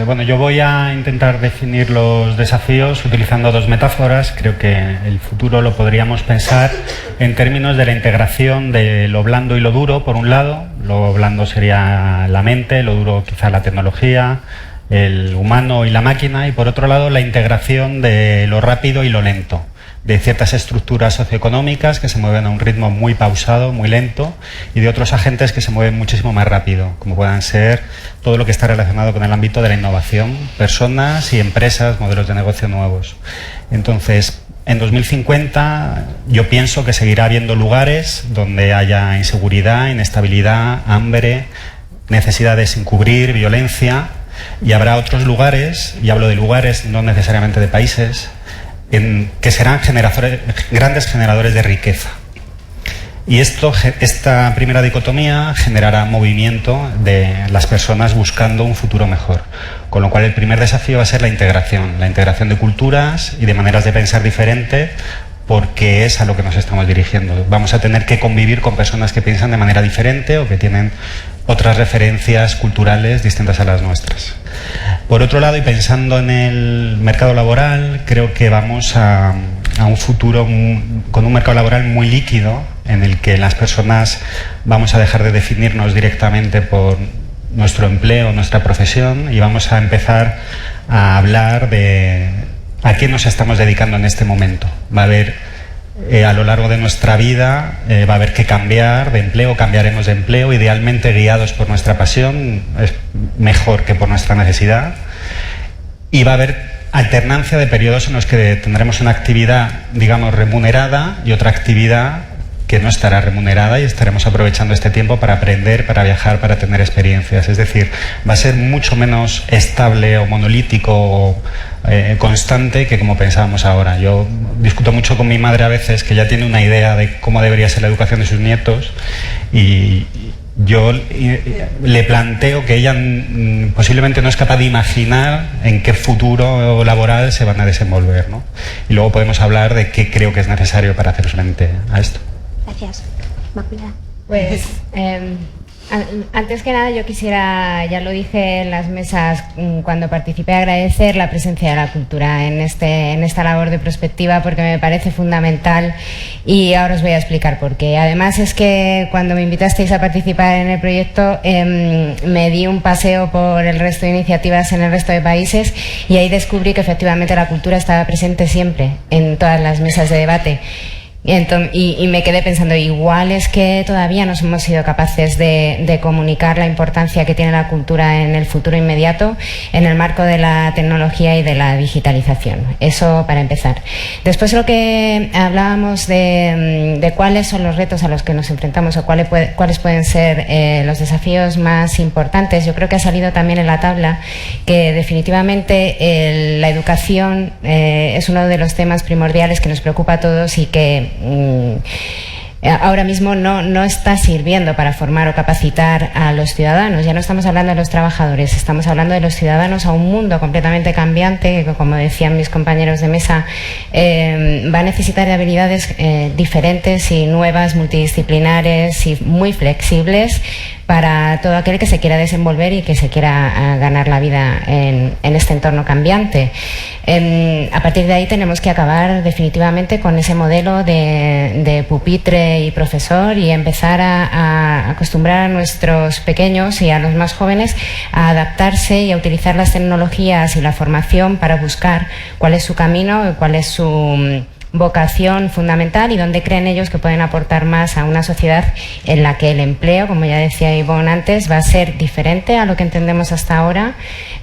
Bueno, yo voy a intentar definir los desafíos utilizando dos metáforas. Creo que el futuro lo podríamos pensar en términos de la integración de lo blando y lo duro, por un lado. Lo blando sería la mente, lo duro quizá la tecnología, el humano y la máquina, y por otro lado la integración de lo rápido y lo lento, de ciertas estructuras socioeconómicas que se mueven a un ritmo muy pausado, muy lento, y de otros agentes que se mueven muchísimo más rápido, como puedan ser todo lo que está relacionado con el ámbito de la innovación, personas y empresas, modelos de negocio nuevos. Entonces, en 2050 yo pienso que seguirá habiendo lugares donde haya inseguridad, inestabilidad, hambre, necesidades sin cubrir, violencia, y habrá otros lugares, y hablo de lugares, no necesariamente de países, que serán grandes generadores de riqueza. Y esta primera dicotomía generará movimiento de las personas buscando un futuro mejor. Con lo cual el primer desafío va a ser la integración de culturas y de maneras de pensar diferente, porque es a lo que nos estamos dirigiendo. Vamos a tener que convivir con personas que piensan de manera diferente o que tienen otras referencias culturales distintas a las nuestras. Por otro lado, y pensando en el mercado laboral, creo que vamos a un futuro con un mercado laboral muy líquido, en el que las personas vamos a dejar de definirnos directamente por nuestro empleo, nuestra profesión, y vamos a empezar a hablar de a qué nos estamos dedicando en este momento. Va a haber a lo largo de nuestra vida va a haber que cambiar de empleo, cambiaremos de empleo, idealmente guiados por nuestra pasión, es mejor que por nuestra necesidad, y va a haber alternancia de periodos en los que tendremos una actividad, digamos, remunerada y otra actividad que no estará remunerada, y estaremos aprovechando este tiempo para aprender, para viajar, para tener experiencias. Es decir, va a ser mucho menos estable o monolítico o constante que como pensábamos ahora. Yo discuto mucho con mi madre a veces, que ya tiene una idea de cómo debería ser la educación de sus nietos, y yo le planteo que ella posiblemente no es capaz de imaginar en qué futuro laboral se van a desenvolver, ¿no? Y luego podemos hablar de qué creo que es necesario para hacer frente a esto. Gracias. Inmaculada. Pues antes que nada yo quisiera, ya lo dije en las mesas cuando participé, agradecer la presencia de la cultura en esta labor de prospectiva, porque me parece fundamental, y ahora os voy a explicar por qué. Además es que cuando me invitasteis a participar en el proyecto me di un paseo por el resto de iniciativas en el resto de países, y ahí descubrí que efectivamente la cultura estaba presente siempre en todas las mesas de debate. Y me quedé pensando, igual es que todavía no hemos sido capaces de comunicar la importancia que tiene la cultura en el futuro inmediato, en el marco de la tecnología y de la digitalización. Eso para empezar. Después, lo que hablábamos de cuáles son los retos a los que nos enfrentamos o cuáles pueden ser los desafíos más importantes. Yo creo que ha salido también en la tabla que definitivamente la educación es uno de los temas primordiales que nos preocupa a todos, y que ahora mismo no está sirviendo para formar o capacitar a los ciudadanos. Ya no estamos hablando de los trabajadores, estamos hablando de los ciudadanos a un mundo completamente cambiante que, como decían mis compañeros de mesa, va a necesitar de habilidades diferentes y nuevas, multidisciplinares y muy flexibles para todo aquel que se quiera desenvolver y que se quiera ganar la vida en este entorno cambiante. A partir de ahí tenemos que acabar definitivamente con ese modelo de pupitre y profesor y empezar a acostumbrar a nuestros pequeños y a los más jóvenes a adaptarse y a utilizar las tecnologías y la formación para buscar cuál es su camino, cuál es su vocación fundamental y dónde creen ellos que pueden aportar más a una sociedad en la que el empleo, como ya decía Ivonne antes, va a ser diferente a lo que entendemos hasta ahora,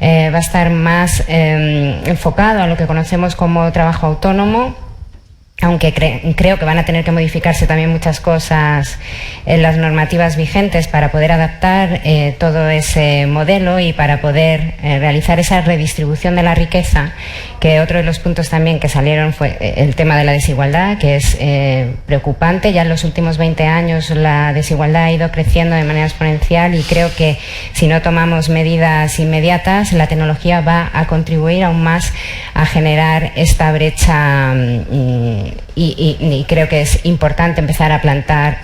va a estar más enfocado a lo que conocemos como trabajo autónomo, aunque creo que van a tener que modificarse también muchas cosas en las normativas vigentes para poder adaptar todo ese modelo y para poder realizar esa redistribución de la riqueza, que otro de los puntos también que salieron fue el tema de la desigualdad, que es preocupante. Ya en los últimos 20 años la desigualdad ha ido creciendo de manera exponencial y creo que si no tomamos medidas inmediatas, la tecnología va a contribuir aún más a generar esta brecha y creo que es importante empezar a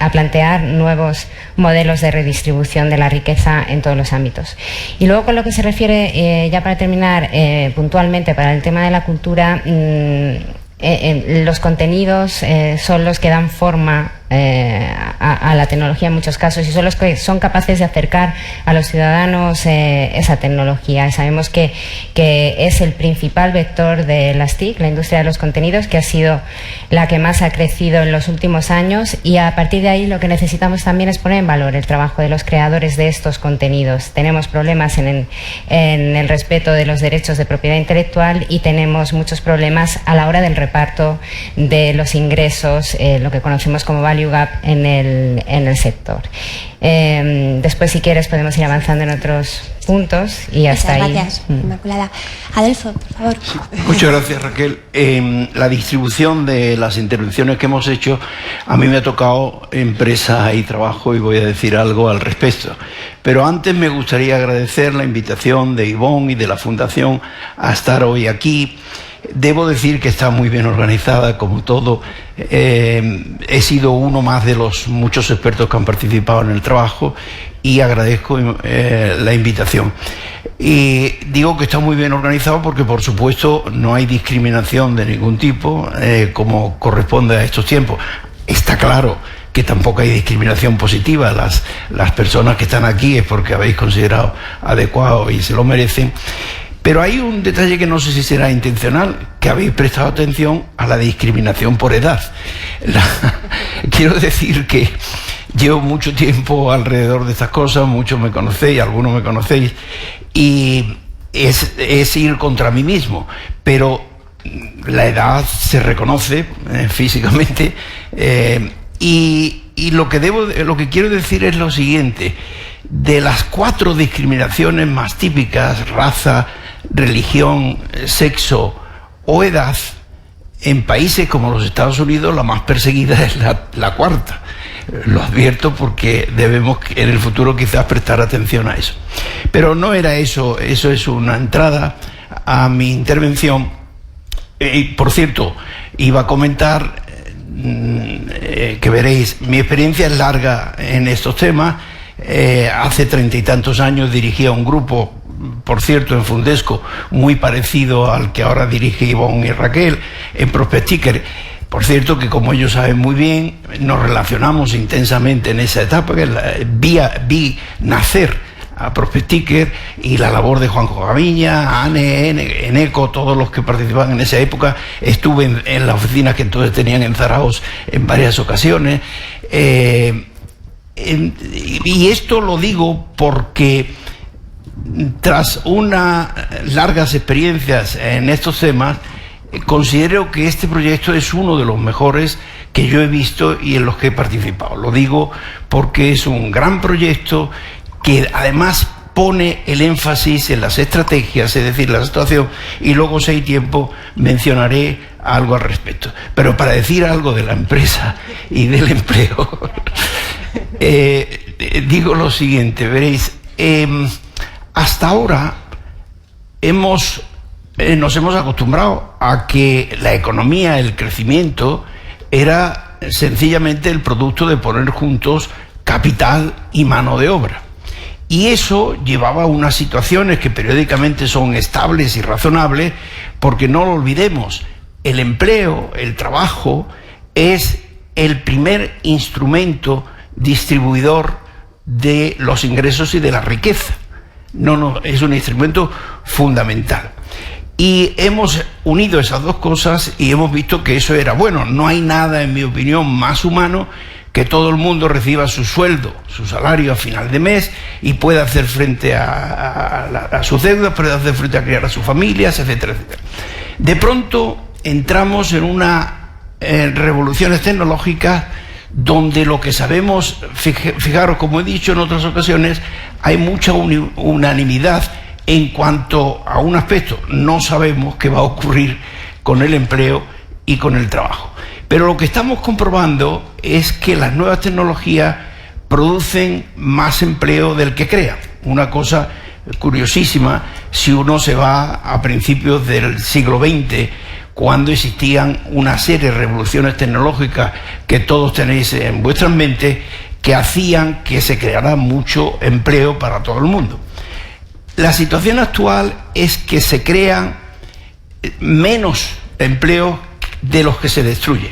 plantear nuevos modelos de redistribución de la riqueza en todos los ámbitos. Y luego, con lo que se refiere, ya para terminar, puntualmente para el tema de la cultura, los contenidos son los que dan forma a la tecnología en muchos casos y son los que son capaces de acercar a los ciudadanos esa tecnología. Sabemos que es el principal vector de las TIC, la industria de los contenidos, que ha sido la que más ha crecido en los últimos años, y a partir de ahí lo que necesitamos también es poner en valor el trabajo de los creadores de estos contenidos. Tenemos problemas en el respeto de los derechos de propiedad intelectual y tenemos muchos problemas a la hora del reparto de los ingresos, lo que conocemos como value gap en el sector. Después, si quieres, podemos ir avanzando en otros puntos y hasta ahí. Gracias, Inmaculada. Adolfo, por favor. Sí, muchas gracias, Raquel. La distribución de las intervenciones que hemos hecho, a mí me ha tocado empresa y trabajo y voy a decir algo al respecto. Pero antes me gustaría agradecer la invitación de Ivonne y de la Fundación a estar hoy aquí. Debo decir que está muy bien organizada, como todo. He sido uno más de los muchos expertos que han participado en el trabajo y agradezco la invitación. Y digo que está muy bien organizado porque, por supuesto, no hay discriminación de ningún tipo, como corresponde a estos tiempos. Está claro que tampoco hay discriminación positiva. Las personas que están aquí es porque habéis considerado adecuado y se lo merecen. Pero hay un detalle que no sé si será intencional, que habéis prestado atención a la discriminación por edad. Quiero decir que llevo mucho tiempo alrededor de estas cosas, muchos me conocéis, algunos me conocéis, y es ir contra mí mismo. Pero la edad se reconoce físicamente y lo que quiero decir es lo siguiente. De las 4 discriminaciones más típicas, raza, religión, sexo o edad, en países como los Estados Unidos la más perseguida es la cuarta. Lo advierto porque debemos en el futuro quizás prestar atención a eso. Pero no era eso, eso es una entrada a mi intervención. Por cierto, iba a comentar que veréis, mi experiencia es larga en estos temas. Hace 30 y tantos años dirigía un grupo, por cierto, en Fundesco, muy parecido al que ahora dirige Ivonne y Raquel, en Prospecticker. Por cierto, que como ellos saben muy bien, nos relacionamos intensamente en esa etapa, que vi nacer a Prospecticker y la labor de Juanjo Gaviña, Anne, Eneco, todos los que participaban en esa época. Estuve en las oficinas que entonces tenían en Zaragoza en varias ocasiones. Y esto lo digo porque tras unas largas experiencias en estos temas, considero que este proyecto es uno de los mejores que yo he visto y en los que he participado. Lo digo porque es un gran proyecto que además pone el énfasis en las estrategias, es decir, la situación, y luego, si hay tiempo, mencionaré algo al respecto. Pero para decir algo de la empresa y del empleo, digo lo siguiente, veréis, hasta ahora nos hemos acostumbrado a que la economía, el crecimiento, era sencillamente el producto de poner juntos capital y mano de obra. Y eso llevaba a unas situaciones que periódicamente son estables y razonables, porque no lo olvidemos, el empleo, el trabajo, es el primer instrumento distribuidor de los ingresos y de la riqueza. Es un instrumento fundamental. Y hemos unido esas dos cosas y hemos visto que eso era bueno. No hay nada, en mi opinión, más humano que todo el mundo reciba su sueldo, su salario a final de mes y pueda hacer frente a sus deudas, pueda hacer frente a criar a sus familias, etcétera, etcétera. De pronto entramos en una revoluciones tecnológicas donde lo que sabemos, fijaros, como he dicho en otras ocasiones, hay mucha unanimidad en cuanto a un aspecto. No sabemos qué va a ocurrir con el empleo y con el trabajo. Pero lo que estamos comprobando es que las nuevas tecnologías producen más empleo del que crean. Una cosa curiosísima, si uno se va a principios del siglo XX, cuando existían una serie de revoluciones tecnológicas que todos tenéis en vuestras mentes, que hacían que se creara mucho empleo para todo el mundo. La situación actual es que se crean menos empleos de los que se destruyen.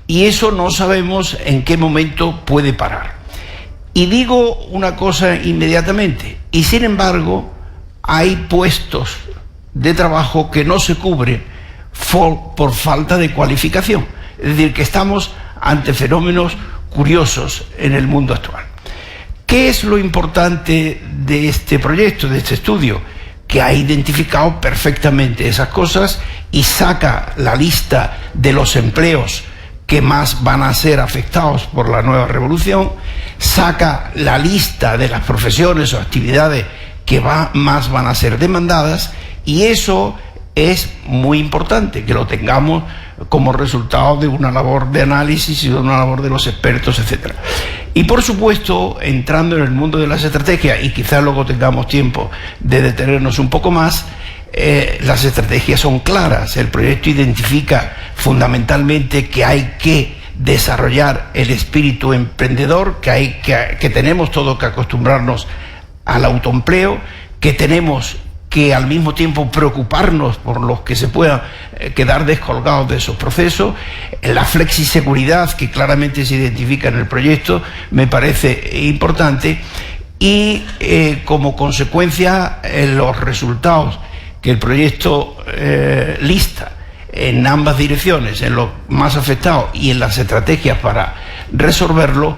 Y eso no sabemos en qué momento puede parar. Y digo una cosa inmediatamente, y sin embargo hay puestos de trabajo que no se cubren por falta de cualificación. Es decir, que estamos ante fenómenos curiosos en el mundo actual. ¿Qué es lo importante de este proyecto, de este estudio? Que ha identificado perfectamente esas cosas y saca la lista de los empleos que más van a ser afectados por la nueva revolución, saca la lista de las profesiones o actividades que más van a ser demandadas, y eso es muy importante, que lo tengamos como resultado de una labor de análisis y de una labor de los expertos, etc. Y por supuesto, entrando en el mundo de las estrategias, y quizás luego tengamos tiempo de detenernos un poco más, las estrategias son claras. El proyecto identifica fundamentalmente que hay que desarrollar el espíritu emprendedor, que tenemos todos que acostumbrarnos al autoempleo, que tenemos que al mismo tiempo preocuparnos por los que se puedan quedar descolgados de esos procesos. La flexiseguridad, que claramente se identifica en el proyecto, me parece importante, y como consecuencia los resultados que el proyecto lista en ambas direcciones, en los más afectados y en las estrategias para resolverlo,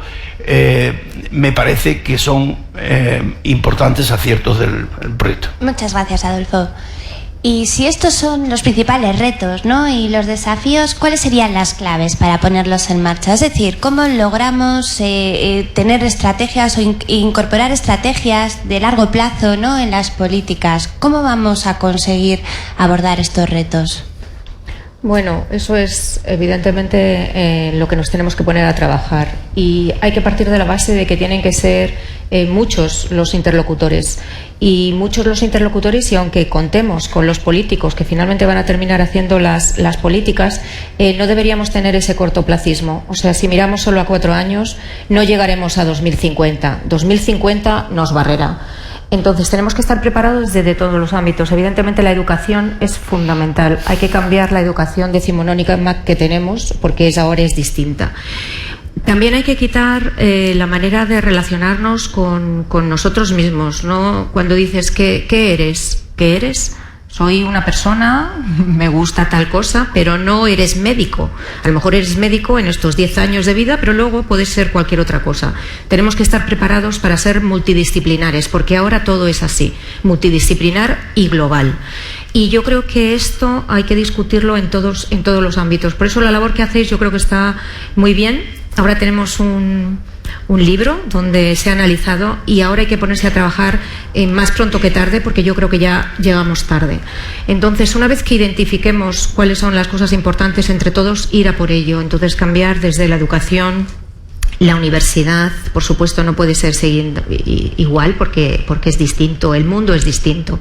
me parece que son importantes aciertos del proyecto. Muchas gracias, Adolfo. Y si estos son los principales retos, ¿no?, y los desafíos, ¿cuáles serían las claves para ponerlos en marcha? Es decir, ¿cómo logramos tener estrategias o incorporar estrategias de largo plazo, ¿no?, en las políticas? ¿Cómo vamos a conseguir abordar estos retos? Bueno, eso es evidentemente lo que nos tenemos que poner a trabajar, y hay que partir de la base de que tienen que ser muchos los interlocutores, y aunque contemos con los políticos que finalmente van a terminar haciendo las políticas, no deberíamos tener ese cortoplacismo. O sea, si miramos solo a 4 años, no llegaremos a 2050. 2050 nos barrerá. Entonces tenemos que estar preparados desde todos los ámbitos. Evidentemente la educación es fundamental. Hay que cambiar la educación decimonónica que tenemos, porque ahora es distinta. También hay que quitar la manera de relacionarnos con nosotros mismos, ¿no? Cuando dices ¿qué eres? ¿Qué eres? Soy una persona, me gusta tal cosa, pero no eres médico. A lo mejor eres médico en estos 10 años de vida, pero luego puedes ser cualquier otra cosa. Tenemos que estar preparados para ser multidisciplinares, porque ahora todo es así, multidisciplinar y global. Y yo creo que esto hay que discutirlo en todos los ámbitos. Por eso la labor que hacéis yo creo que está muy bien. Ahora tenemos un un libro donde se ha analizado, y ahora hay que ponerse a trabajar más pronto que tarde, porque yo creo que ya llegamos tarde. Entonces, una vez que identifiquemos cuáles son las cosas importantes entre todos, ir a por ello. Entonces, cambiar desde la educación. La universidad, por supuesto, no puede ser igual porque es distinto, el mundo es distinto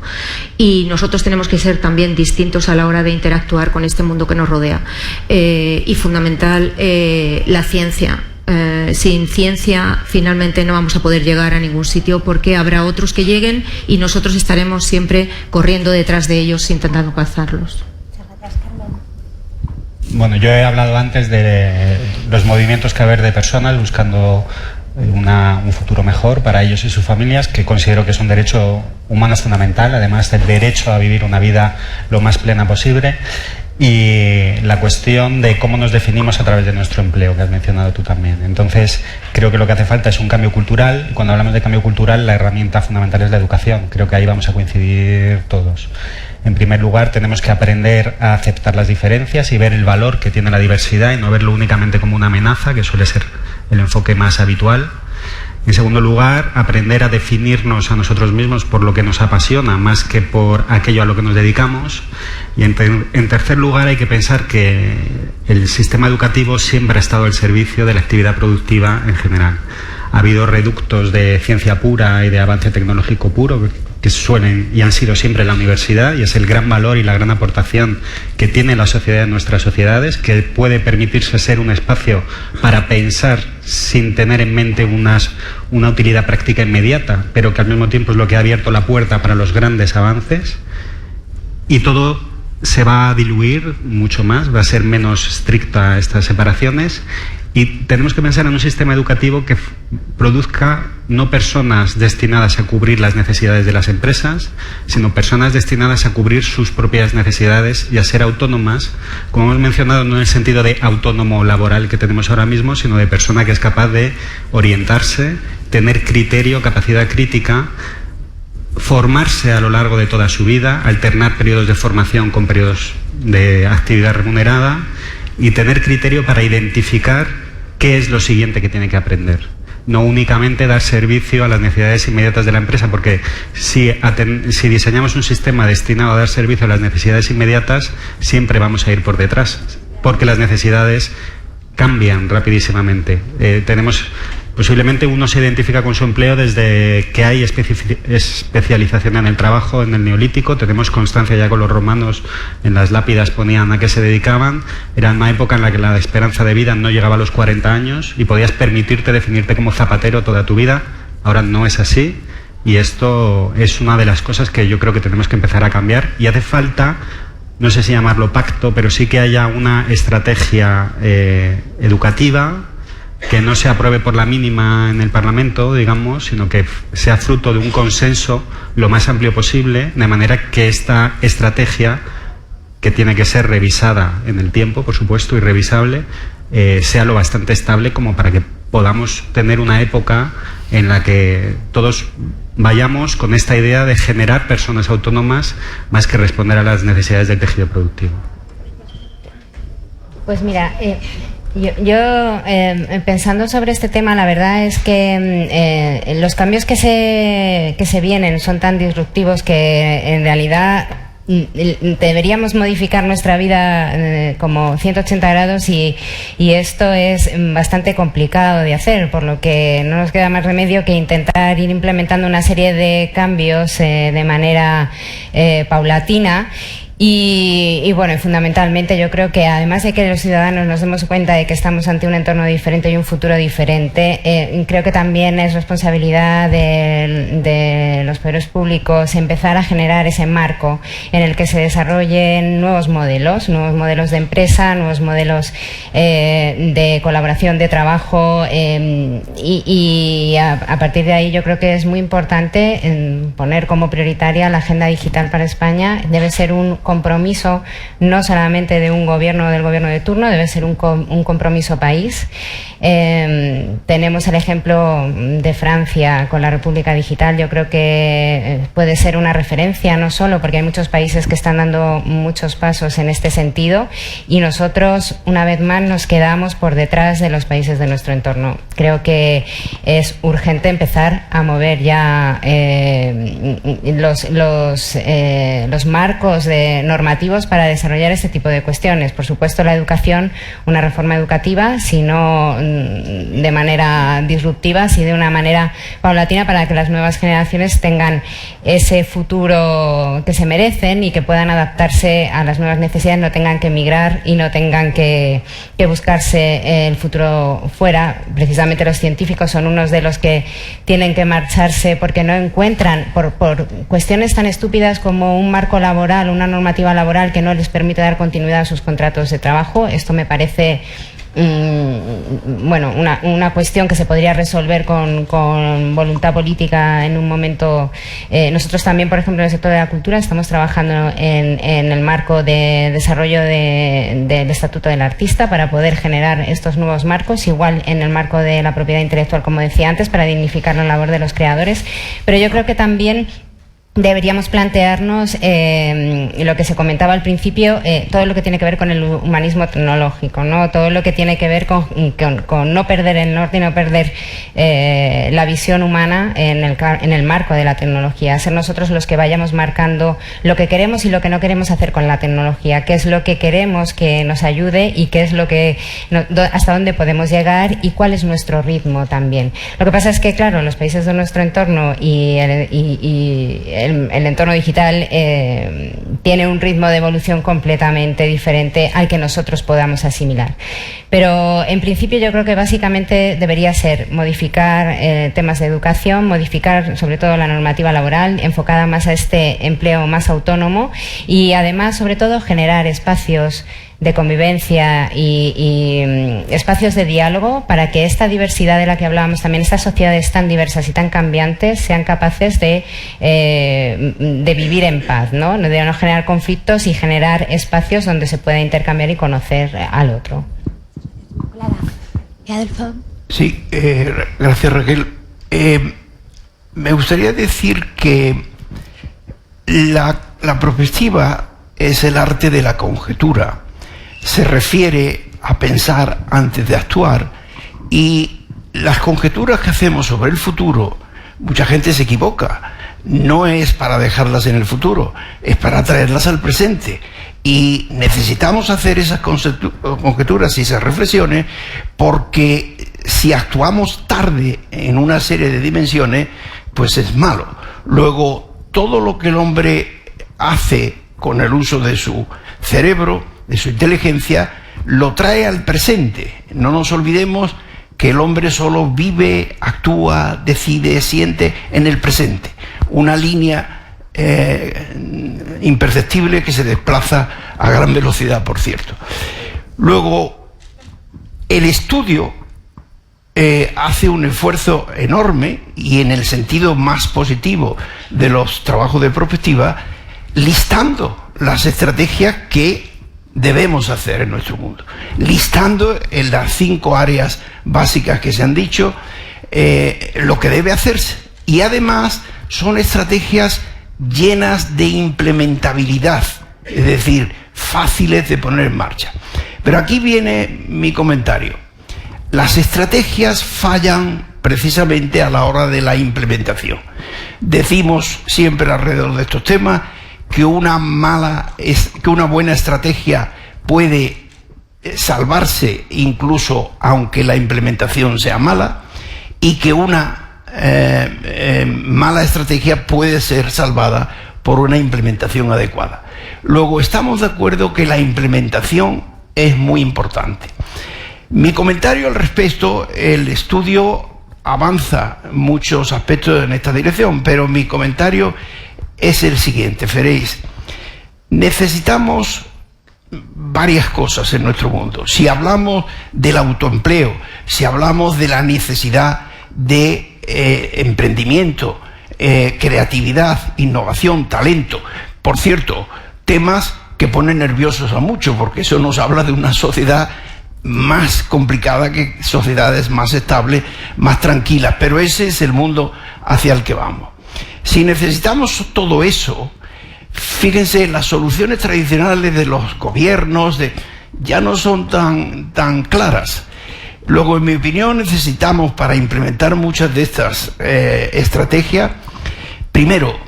y nosotros tenemos que ser también distintos a la hora de interactuar con este mundo que nos rodea. Y fundamental, la ciencia. Sin ciencia finalmente no vamos a poder llegar a ningún sitio, porque habrá otros que lleguen y nosotros estaremos siempre corriendo detrás de ellos intentando cazarlos. Bueno, yo he hablado antes de los movimientos que va a haber de personas buscando un futuro mejor para ellos y sus familias, que considero que es un derecho humano fundamental, además del derecho a vivir una vida lo más plena posible, y la cuestión de cómo nos definimos a través de nuestro empleo, que has mencionado tú también. Entonces, creo que lo que hace falta es un cambio cultural, y cuando hablamos de cambio cultural, la herramienta fundamental es la educación. Creo que ahí vamos a coincidir todos. En primer lugar, tenemos que aprender a aceptar las diferencias y ver el valor que tiene la diversidad y no verlo únicamente como una amenaza, que suele ser el enfoque más habitual. En segundo lugar, aprender a definirnos a nosotros mismos por lo que nos apasiona, más que por aquello a lo que nos dedicamos. Y en tercer lugar, hay que pensar que el sistema educativo siempre ha estado al servicio de la actividad productiva en general. Ha habido reductos de ciencia pura y de avance tecnológico puro que suelen y han sido siempre la universidad, y es el gran valor y la gran aportación que tiene la sociedad en nuestras sociedades, que puede permitirse ser un espacio para pensar sin tener en mente una utilidad práctica inmediata, pero que al mismo tiempo es lo que ha abierto la puerta para los grandes avances. Y todo se va a diluir mucho más, va a ser menos estricta estas separaciones. Y tenemos que pensar en un sistema educativo que produzca no personas destinadas a cubrir las necesidades de las empresas, sino personas destinadas a cubrir sus propias necesidades y a ser autónomas, como hemos mencionado, no en el sentido de autónomo laboral que tenemos ahora mismo, sino de persona que es capaz de orientarse, tener criterio, capacidad crítica, formarse a lo largo de toda su vida, alternar periodos de formación con periodos de actividad remunerada y tener criterio para identificar qué es lo siguiente que tiene que aprender. No únicamente dar servicio a las necesidades inmediatas de la empresa, porque si diseñamos un sistema destinado a dar servicio a las necesidades inmediatas, siempre vamos a ir por detrás, porque las necesidades cambian rapidísimamente. Posiblemente uno se identifica con su empleo desde que hay especialización en el trabajo en el Neolítico. Tenemos constancia ya con los romanos, en las lápidas ponían a qué se dedicaban. Era una época en la que la esperanza de vida no llegaba a los 40 años y podías permitirte definirte como zapatero toda tu vida. Ahora no es así, y esto es una de las cosas que yo creo que tenemos que empezar a cambiar, y hace falta, no sé si llamarlo pacto, pero sí que haya una estrategia educativa que no se apruebe por la mínima en el Parlamento, digamos, sino que sea fruto de un consenso lo más amplio posible, de manera que esta estrategia, que tiene que ser revisada en el tiempo, por supuesto, y revisable, sea lo bastante estable como para que podamos tener una época en la que todos vayamos con esta idea de generar personas autónomas más que responder a las necesidades del tejido productivo. Pues mira, yo pensando sobre este tema, la verdad es que los cambios que se vienen son tan disruptivos que en realidad deberíamos modificar nuestra vida como 180 grados y esto es bastante complicado de hacer, por lo que no nos queda más remedio que intentar ir implementando una serie de cambios de manera paulatina. Y bueno, fundamentalmente yo creo que además de que los ciudadanos nos demos cuenta de que estamos ante un entorno diferente y un futuro diferente, creo que también es responsabilidad de los poderes públicos empezar a generar ese marco en el que se desarrollen nuevos modelos de empresa, nuevos modelos de colaboración, de trabajo, y a partir de ahí yo creo que es muy importante poner como prioritaria la agenda digital para España. Debe ser un compromiso no solamente de un gobierno o del gobierno de turno, debe ser un compromiso país. Tenemos el ejemplo de Francia con la República Digital. Yo creo que puede ser una referencia, no solo porque hay muchos países que están dando muchos pasos en este sentido y nosotros una vez más nos quedamos por detrás de los países de nuestro entorno. Creo que es urgente empezar a mover ya los marcos normativos para desarrollar este tipo de cuestiones. Por supuesto, la educación, una reforma educativa, sino de manera disruptiva, sino de una manera paulatina, para que las nuevas generaciones tengan ese futuro que se merecen y que puedan adaptarse a las nuevas necesidades, no tengan que emigrar y no tengan que buscarse el futuro fuera. Precisamente los científicos son unos de los que tienen que marcharse porque no encuentran, por cuestiones tan estúpidas como un marco laboral, una normativa laboral que no les permite dar continuidad a sus contratos de trabajo. Esto me parece una cuestión que se podría resolver con voluntad política en un momento. Nosotros también, por ejemplo, en el sector de la cultura estamos trabajando en el marco de desarrollo del Estatuto del Artista para poder generar estos nuevos marcos, igual en el marco de la propiedad intelectual, como decía antes, para dignificar la labor de los creadores. Pero yo creo que también deberíamos plantearnos lo que se comentaba al principio, todo lo que tiene que ver con el humanismo tecnológico, ¿no? Todo lo que tiene que ver con no perder el norte y no perder la visión humana en el marco de la tecnología. Ser nosotros los que vayamos marcando lo que queremos y lo que no queremos hacer con la tecnología, qué es lo que queremos que nos ayude y qué es lo que hasta dónde podemos llegar y cuál es nuestro ritmo también. Lo que pasa es que, claro, los países de nuestro entorno y el entorno digital tiene un ritmo de evolución completamente diferente al que nosotros podamos asimilar. Pero en principio yo creo que básicamente debería ser modificar temas de educación, modificar sobre todo la normativa laboral, enfocada más a este empleo más autónomo y además sobre todo generar espacios de convivencia y espacios de diálogo para que esta diversidad de la que hablábamos también, estas sociedades tan diversas y tan cambiantes, sean capaces de vivir en paz, ¿no? De no generar conflictos y generar espacios donde se pueda intercambiar y conocer al otro. ¿Y Adolfo? Sí, gracias, Raquel. Me gustaría decir que la perspectiva es el arte de la conjetura. Se refiere a pensar antes de actuar y las conjeturas que hacemos sobre el futuro, mucha gente se equivoca. No es para dejarlas en el futuro, es para traerlas al presente. Y necesitamos hacer esas conjeturas y esas reflexiones porque si actuamos tarde en una serie de dimensiones, pues es malo. Luego, todo lo que el hombre hace con el uso de su cerebro, de su inteligencia, lo trae al presente. No nos olvidemos que el hombre solo vive, actúa, decide, siente en el presente. Una línea imperceptible que se desplaza a gran velocidad, por cierto. Luego, el estudio hace un esfuerzo enorme y en el sentido más positivo de los trabajos de prospectiva, listando las estrategias que debemos hacer en nuestro mundo, listando en las 5 áreas básicas que se han dicho lo que debe hacerse, y además son estrategias llenas de implementabilidad, es decir, fáciles de poner en marcha. Pero aquí viene mi comentario. Las estrategias fallan precisamente a la hora de la implementación. Decimos siempre alrededor de estos temas que una buena estrategia puede salvarse incluso aunque la implementación sea mala, y que una mala estrategia puede ser salvada por una implementación adecuada. Luego, estamos de acuerdo que la implementación es muy importante. Mi comentario al respecto, el estudio avanza muchos aspectos en esta dirección, pero mi comentario es el siguiente. Veréis, necesitamos varias cosas en nuestro mundo. Si hablamos del autoempleo, si hablamos de la necesidad de emprendimiento, creatividad, innovación, talento. Por cierto, temas que ponen nerviosos a muchos, porque eso nos habla de una sociedad más complicada que sociedades más estables, más tranquilas, pero ese es el mundo hacia el que vamos. Si necesitamos todo eso, fíjense, las soluciones tradicionales de los gobiernos ya no son tan claras. Luego, en mi opinión, necesitamos, para implementar muchas de estas estrategias, primero,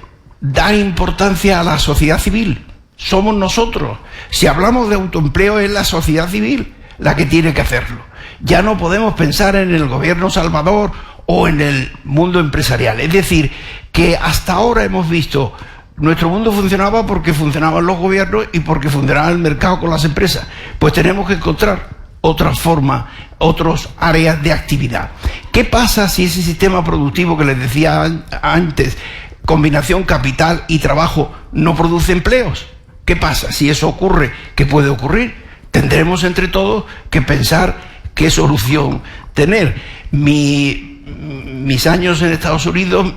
dar importancia a la sociedad civil. Somos nosotros. Si hablamos de autoempleo, es la sociedad civil la que tiene que hacerlo. Ya no podemos pensar en el gobierno salvador o en el mundo empresarial. Es decir, que hasta ahora hemos visto, nuestro mundo funcionaba porque funcionaban los gobiernos y porque funcionaba el mercado con las empresas. Pues tenemos que encontrar otras formas, otras áreas de actividad. ¿Qué pasa si ese sistema productivo que les decía antes, combinación capital y trabajo, no produce empleos? ¿Qué pasa si eso ocurre? ¿Qué puede ocurrir? Tendremos entre todos que pensar qué solución tener. Mis años en Estados Unidos,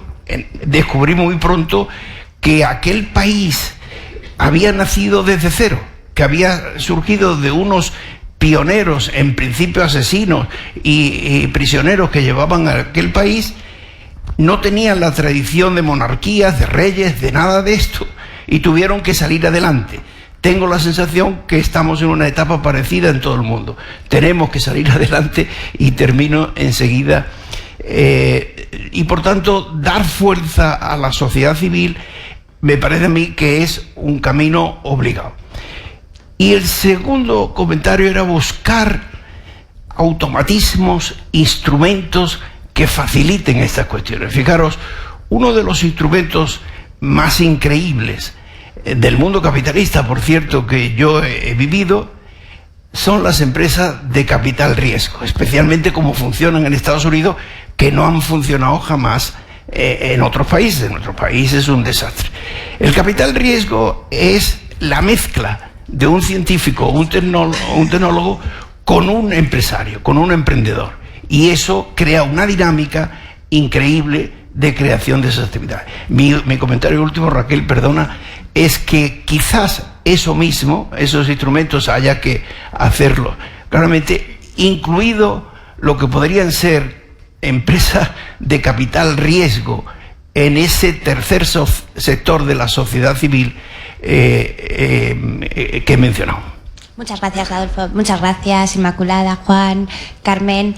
descubrí muy pronto que aquel país había nacido desde cero, que había surgido de unos pioneros, en principio asesinos y prisioneros que llevaban a aquel país. No tenían la tradición de monarquías, de reyes, de nada de esto, y tuvieron que salir adelante. Tengo la sensación que estamos en una etapa parecida en todo el mundo. Tenemos que salir adelante, y termino enseguida. Y por tanto, dar fuerza a la sociedad civil me parece a mí que es un camino obligado. Y el segundo comentario era buscar automatismos, instrumentos que faciliten estas cuestiones. Fijaros, uno de los instrumentos más increíbles del mundo capitalista, por cierto, que yo he vivido, son las empresas de capital riesgo, especialmente como funcionan en Estados Unidos, que no han funcionado jamás en otros países. En nuestro país es un desastre. El capital riesgo es la mezcla de un científico, un tecnólogo, con un empresario, con un emprendedor. Y eso crea una dinámica increíble de creación de esas actividades. Mi comentario último, Raquel, perdona, es que quizás eso mismo, esos instrumentos, haya que hacerlo claramente, incluido lo que podrían ser empresas de capital riesgo en ese tercer sector de la sociedad civil que he mencionado. Muchas gracias, Adolfo. Muchas gracias, Inmaculada, Juan, Carmen.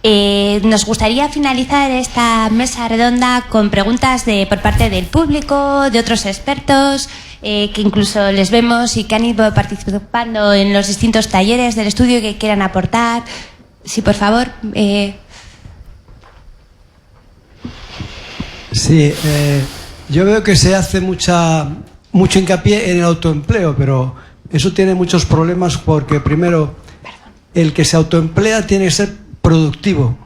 Nos gustaría finalizar esta mesa redonda con preguntas por parte del público, de otros expertos, que incluso les vemos y que han ido participando en los distintos talleres del estudio y que quieran aportar. Sí, por favor. Sí, yo veo que se hace mucho hincapié en el autoempleo, pero eso tiene muchos problemas porque, primero, el que se autoemplea tiene que ser productivo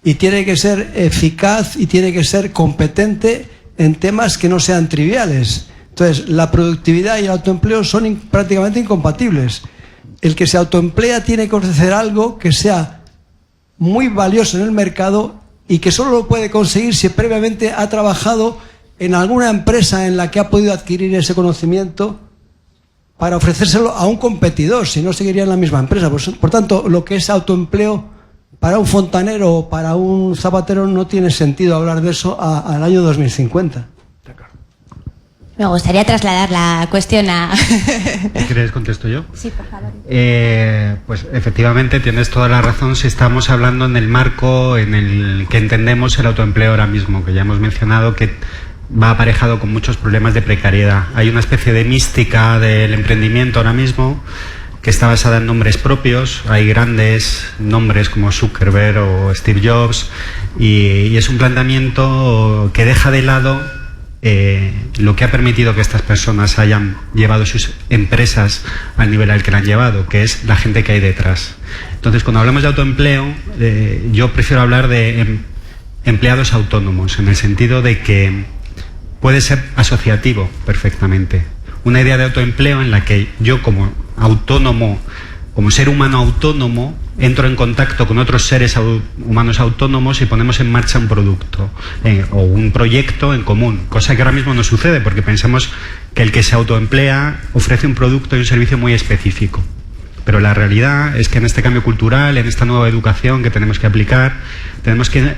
y tiene que ser eficaz y tiene que ser competente en temas que no sean triviales. Entonces, la productividad y el autoempleo son prácticamente incompatibles. El que se autoemplea tiene que ofrecer algo que sea muy valioso en el mercado y que solo lo puede conseguir si previamente ha trabajado en alguna empresa en la que ha podido adquirir ese conocimiento para ofrecérselo a un competidor, si no seguiría en la misma empresa. Por tanto, lo que es autoempleo para un fontanero o para un zapatero no tiene sentido hablar de eso al año 2050. Me gustaría trasladar la cuestión a... ¿Quieres contesto yo? Sí, por favor. Pues efectivamente tienes toda la razón si estamos hablando en el marco en el que entendemos el autoempleo ahora mismo, que ya hemos mencionado que va aparejado con muchos problemas de precariedad. Hay una especie de mística del emprendimiento ahora mismo que está basada en nombres propios. Hay grandes nombres como Zuckerberg o Steve Jobs y es un planteamiento que deja de lado lo que ha permitido que estas personas hayan llevado sus empresas al nivel al que la han llevado, que es la gente que hay detrás. Entonces, cuando hablamos de autoempleo, yo prefiero hablar de empleados autónomos, en el sentido de que puede ser asociativo perfectamente. Una idea de autoempleo en la que yo como autónomo, como ser humano autónomo, entro en contacto con otros seres humanos autónomos y ponemos en marcha un producto o un proyecto en común, cosa que ahora mismo no sucede porque pensamos que el que se autoemplea ofrece un producto y un servicio muy específico. Pero la realidad es que en este cambio cultural, en esta nueva educación que tenemos que aplicar, tenemos que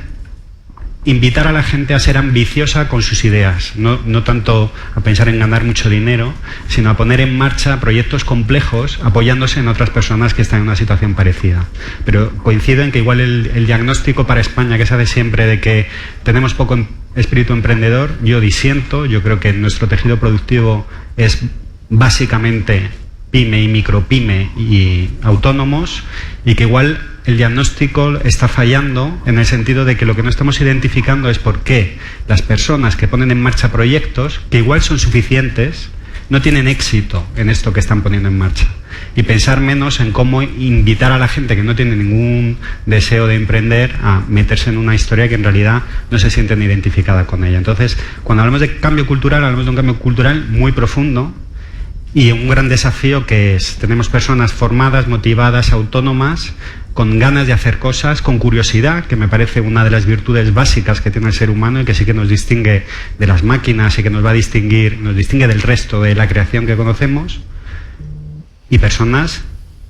invitar a la gente a ser ambiciosa con sus ideas, no tanto a pensar en ganar mucho dinero, sino a poner en marcha proyectos complejos apoyándose en otras personas que están en una situación parecida. Pero coincido en que igual el diagnóstico para España que se hace siempre de que tenemos poco espíritu emprendedor, yo disiento. Yo creo que nuestro tejido productivo es básicamente pyme y micropyme y autónomos, y que igual el diagnóstico está fallando en el sentido de que lo que no estamos identificando es por qué las personas que ponen en marcha proyectos, que igual son suficientes, no tienen éxito en esto que están poniendo en marcha. Y pensar menos en cómo invitar a la gente que no tiene ningún deseo de emprender a meterse en una historia que en realidad no se sienten identificada con ella. Entonces, cuando hablamos de cambio cultural, hablamos de un cambio cultural muy profundo, y un gran desafío que es, tenemos personas formadas, motivadas, autónomas, con ganas de hacer cosas, con curiosidad, que me parece una de las virtudes básicas que tiene el ser humano y que sí que nos distingue de las máquinas y que nos distingue del resto de la creación que conocemos, y personas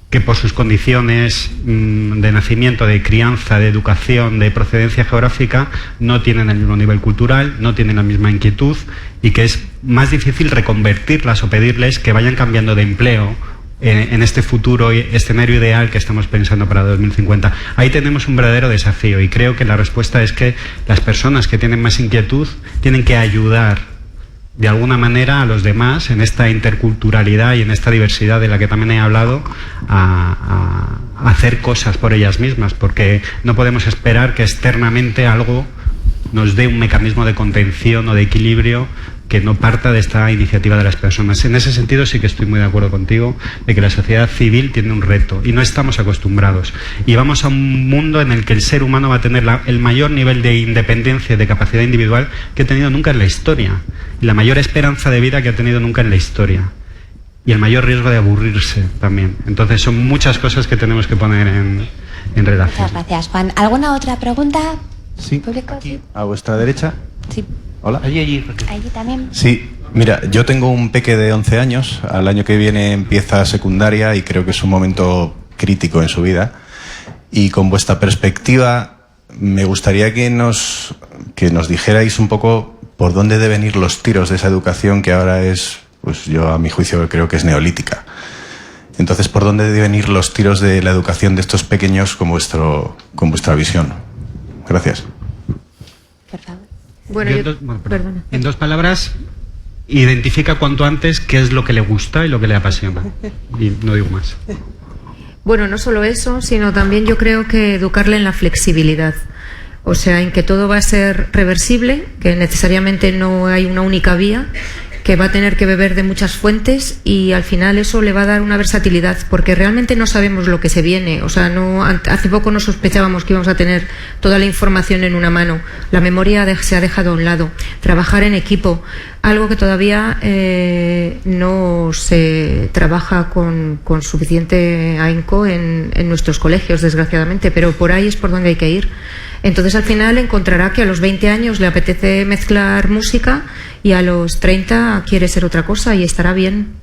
que por sus condiciones de nacimiento, de crianza, de educación, de procedencia geográfica, no tienen el mismo nivel cultural, no tienen la misma inquietud, y que es más difícil reconvertirlas o pedirles que vayan cambiando de empleo en este futuro escenario ideal que estamos pensando para 2050. Ahí tenemos un verdadero desafío, y creo que la respuesta es que las personas que tienen más inquietud tienen que ayudar de alguna manera a los demás en esta interculturalidad y en esta diversidad de la que también he hablado, a hacer cosas por ellas mismas, porque no podemos esperar que externamente algo nos dé un mecanismo de contención o de equilibrio que no parta de esta iniciativa de las personas. En ese sentido sí que estoy muy de acuerdo contigo de que la sociedad civil tiene un reto y no estamos acostumbrados, y vamos a un mundo en el que el ser humano va a tener el mayor nivel de independencia y de capacidad individual que ha tenido nunca en la historia, y la mayor esperanza de vida que ha tenido nunca en la historia, y el mayor riesgo de aburrirse también. Entonces son muchas cosas que tenemos que poner en relación. Muchas gracias, Juan. ¿Alguna otra pregunta? Sí, ¿Público? aquí, a vuestra derecha. Sí. Hola. Allí también. Sí, mira, yo tengo un peque de 11 años, al año que viene empieza secundaria y creo que es un momento crítico en su vida. Y con vuestra perspectiva, me gustaría que nos dijerais un poco por dónde deben ir los tiros de esa educación que ahora es, pues yo a mi juicio creo que es neolítica. Entonces, ¿por dónde deben ir los tiros de la educación de estos pequeños con vuestra visión? Gracias. Por favor. Bueno, perdona. En dos palabras, identifica cuanto antes qué es lo que le gusta y lo que le apasiona. Y no digo más. Bueno, no solo eso, sino también yo creo que educarle en la flexibilidad. O sea, en que todo va a ser reversible, que necesariamente no hay una única vía, que va a tener que beber de muchas fuentes, y al final eso le va a dar una versatilidad, porque realmente no sabemos lo que se viene. O sea, hace poco no sospechábamos que íbamos a tener toda la información en una mano. La memoria se ha dejado a un lado. Trabajar en equipo, algo que todavía no se trabaja con suficiente ahínco en nuestros colegios, desgraciadamente, pero por ahí es por donde hay que ir. Entonces al final encontrará que a los 20 años le apetece mezclar música y a los 30 quiere ser otra cosa, y estará bien.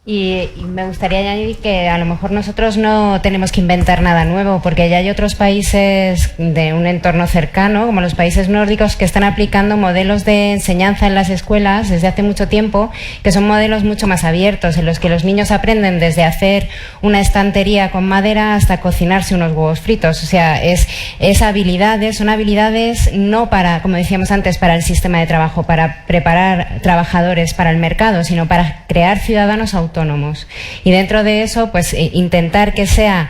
Y me gustaría añadir que a lo mejor nosotros no tenemos que inventar nada nuevo, porque ya hay otros países de un entorno cercano, como los países nórdicos, que están aplicando modelos de enseñanza en las escuelas desde hace mucho tiempo, que son modelos mucho más abiertos, en los que los niños aprenden desde hacer una estantería con madera hasta cocinarse unos huevos fritos. O sea, son habilidades no para, como decíamos antes, para el sistema de trabajo, para preparar trabajadores para el mercado, sino para crear ciudadanos autónomos. Y dentro de eso, pues intentar que sea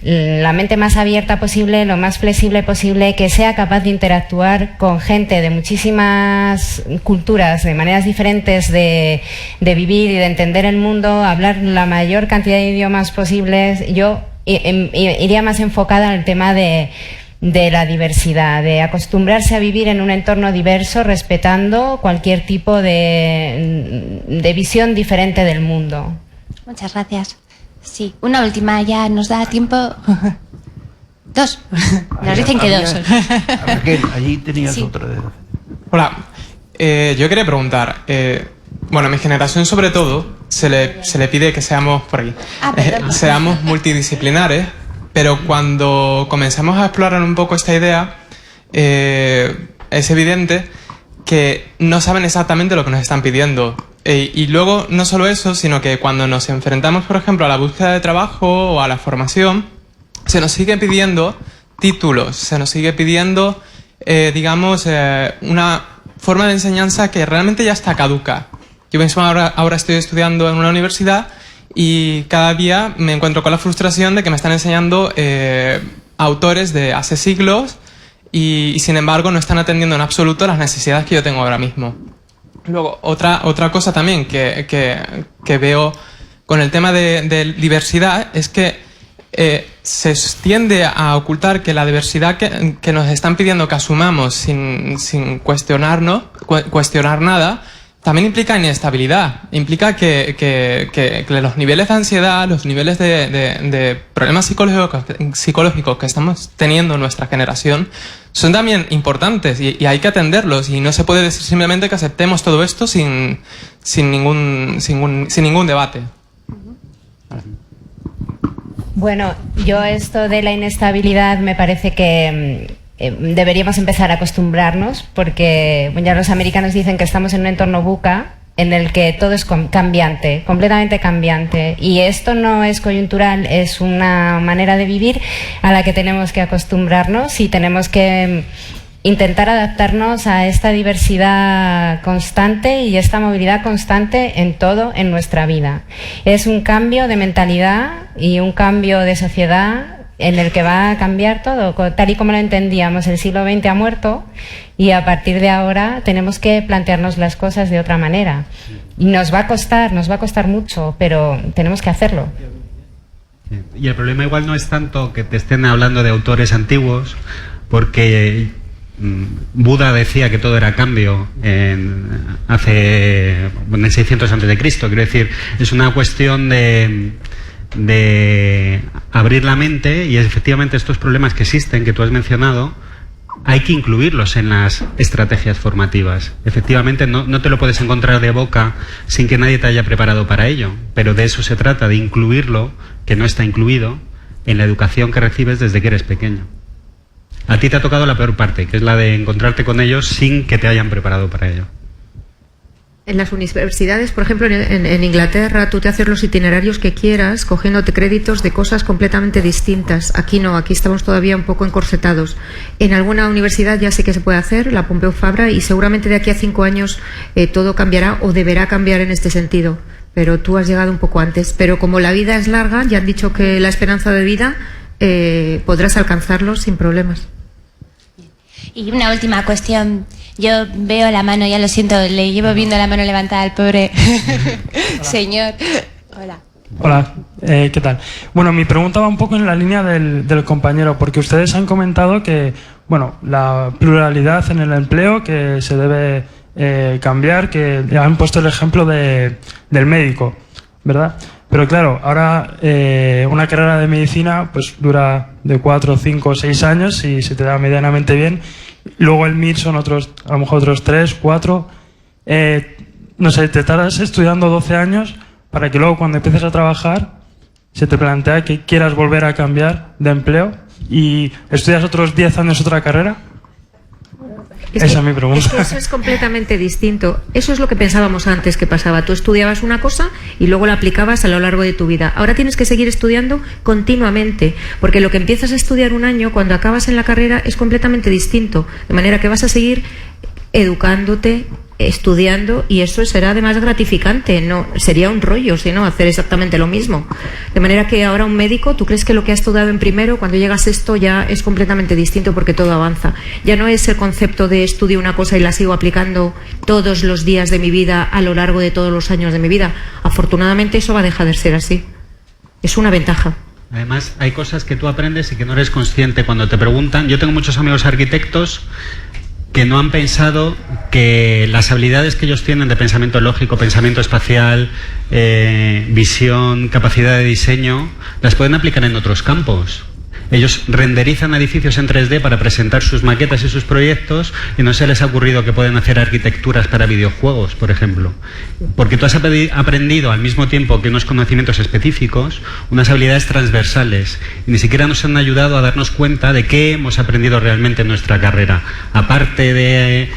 la mente más abierta posible, lo más flexible posible, que sea capaz de interactuar con gente de muchísimas culturas, de maneras diferentes de vivir y de entender el mundo, hablar la mayor cantidad de idiomas posibles. Yo iría más enfocada al tema de la diversidad, de acostumbrarse a vivir en un entorno diverso, respetando cualquier tipo de visión diferente del mundo. Muchas gracias. Sí, una última, ya nos da tiempo. Dos. Nos dicen que dos. Raquel, allí tenías Sí. otra. Hola, yo quería preguntar, bueno, a mi generación sobre todo, se le pide que seamos, por ahí, seamos multidisciplinares, pero cuando comenzamos a explorar un poco esta idea, es evidente que no saben exactamente lo que nos están pidiendo. Y luego, no solo eso, sino que cuando nos enfrentamos, por ejemplo, a la búsqueda de trabajo o a la formación, se nos sigue pidiendo títulos, se nos sigue pidiendo, digamos, una forma de enseñanza que realmente ya está caduca. Yo mismo ahora estoy estudiando en una universidad y cada día me encuentro con la frustración de que me están enseñando autores de hace siglos y sin embargo no están atendiendo en absoluto las necesidades que yo tengo ahora mismo. Luego, otra cosa también que veo con el tema de diversidad es que se tiende a ocultar que la diversidad que nos están pidiendo que asumamos sin cuestionar nada, también implica inestabilidad, implica que los niveles de ansiedad, los niveles de problemas psicológicos que estamos teniendo en nuestra generación son también importantes y hay que atenderlos, y no se puede decir simplemente que aceptemos todo esto sin ningún debate. Bueno, yo esto de la inestabilidad me parece que deberíamos empezar a acostumbrarnos, porque bueno, ya los americanos dicen que estamos en un entorno VUCA en el que todo es cambiante, completamente cambiante, y esto no es coyuntural, es una manera de vivir a la que tenemos que acostumbrarnos y tenemos que intentar adaptarnos a esta diversidad constante y esta movilidad constante en todo en nuestra vida. Es un cambio de mentalidad y un cambio de sociedad en el que va a cambiar todo, tal y como lo entendíamos. El siglo XX ha muerto y a partir de ahora tenemos que plantearnos las cosas de otra manera. Y nos va a costar mucho, pero tenemos que hacerlo. Y el problema igual no es tanto que te estén hablando de autores antiguos, porque Buda decía que todo era cambio en el 600 a.C., quiero decir, es una cuestión de abrir la mente, y efectivamente estos problemas que existen, que tú has mencionado, hay que incluirlos en las estrategias formativas. Efectivamente no te lo puedes encontrar de boca sin que nadie te haya preparado para ello, pero de eso se trata, de incluirlo, que no está incluido, en la educación que recibes desde que eres pequeño. A ti te ha tocado la peor parte, que es la de encontrarte con ellos sin que te hayan preparado para ello. En las universidades, por ejemplo, en Inglaterra, tú te haces los itinerarios que quieras, cogiéndote créditos de cosas completamente distintas. Aquí no, aquí estamos todavía un poco encorsetados. En alguna universidad ya sé que se puede hacer, la Pompeu Fabra, y seguramente de aquí a 5 años todo cambiará o deberá cambiar en este sentido. Pero tú has llegado un poco antes. Pero como la vida es larga, ya han dicho que la esperanza de vida podrás alcanzarlo sin problemas. Y una última cuestión. Yo veo la mano, ya lo siento, le llevo viendo la mano levantada al pobre señor. Hola. Hola, ¿qué tal? Bueno, mi pregunta va un poco en la línea del compañero, porque ustedes han comentado que, bueno, la pluralidad en el empleo que se debe cambiar, que han puesto el ejemplo del médico, ¿verdad? Pero claro, ahora una carrera de medicina pues dura de 4, 5, 6 años y se te da medianamente bien. Luego el MIR son otros, a lo mejor otros 3, 4. No sé, te estarás estudiando 12 años para que luego cuando empieces a trabajar se te plantea que quieras volver a cambiar de empleo y estudias otros 10 años otra carrera. Esa es mi pregunta. Es que eso es completamente distinto. Eso es lo que pensábamos antes que pasaba. Tú estudiabas una cosa y luego la aplicabas a lo largo de tu vida. Ahora tienes que seguir estudiando continuamente, porque lo que empiezas a estudiar un año, cuando acabas en la carrera, es completamente distinto. De manera que vas a seguir educándote, estudiando, y eso será además gratificante. No sería un rollo si no hacer exactamente lo mismo. De manera que ahora un médico, tú crees que lo que ha estudiado en primero, cuando llegas a esto ya es completamente distinto, porque todo avanza. Ya no es el concepto de estudio una cosa y la sigo aplicando todos los días de mi vida a lo largo de todos los años de mi vida. Afortunadamente eso va a dejar de ser así. Es una ventaja. Además, hay cosas que tú aprendes y que no eres consciente cuando te preguntan. Yo tengo muchos amigos arquitectos que no han pensado que las habilidades que ellos tienen de pensamiento lógico, pensamiento espacial, visión, capacidad de diseño, las pueden aplicar en otros campos. Ellos renderizan edificios en 3D para presentar sus maquetas y sus proyectos y no se les ha ocurrido que pueden hacer arquitecturas para videojuegos, por ejemplo. Porque tú has aprendido al mismo tiempo que unos conocimientos específicos, unas habilidades transversales, y ni siquiera nos han ayudado a darnos cuenta de qué hemos aprendido realmente en nuestra carrera. Aparte de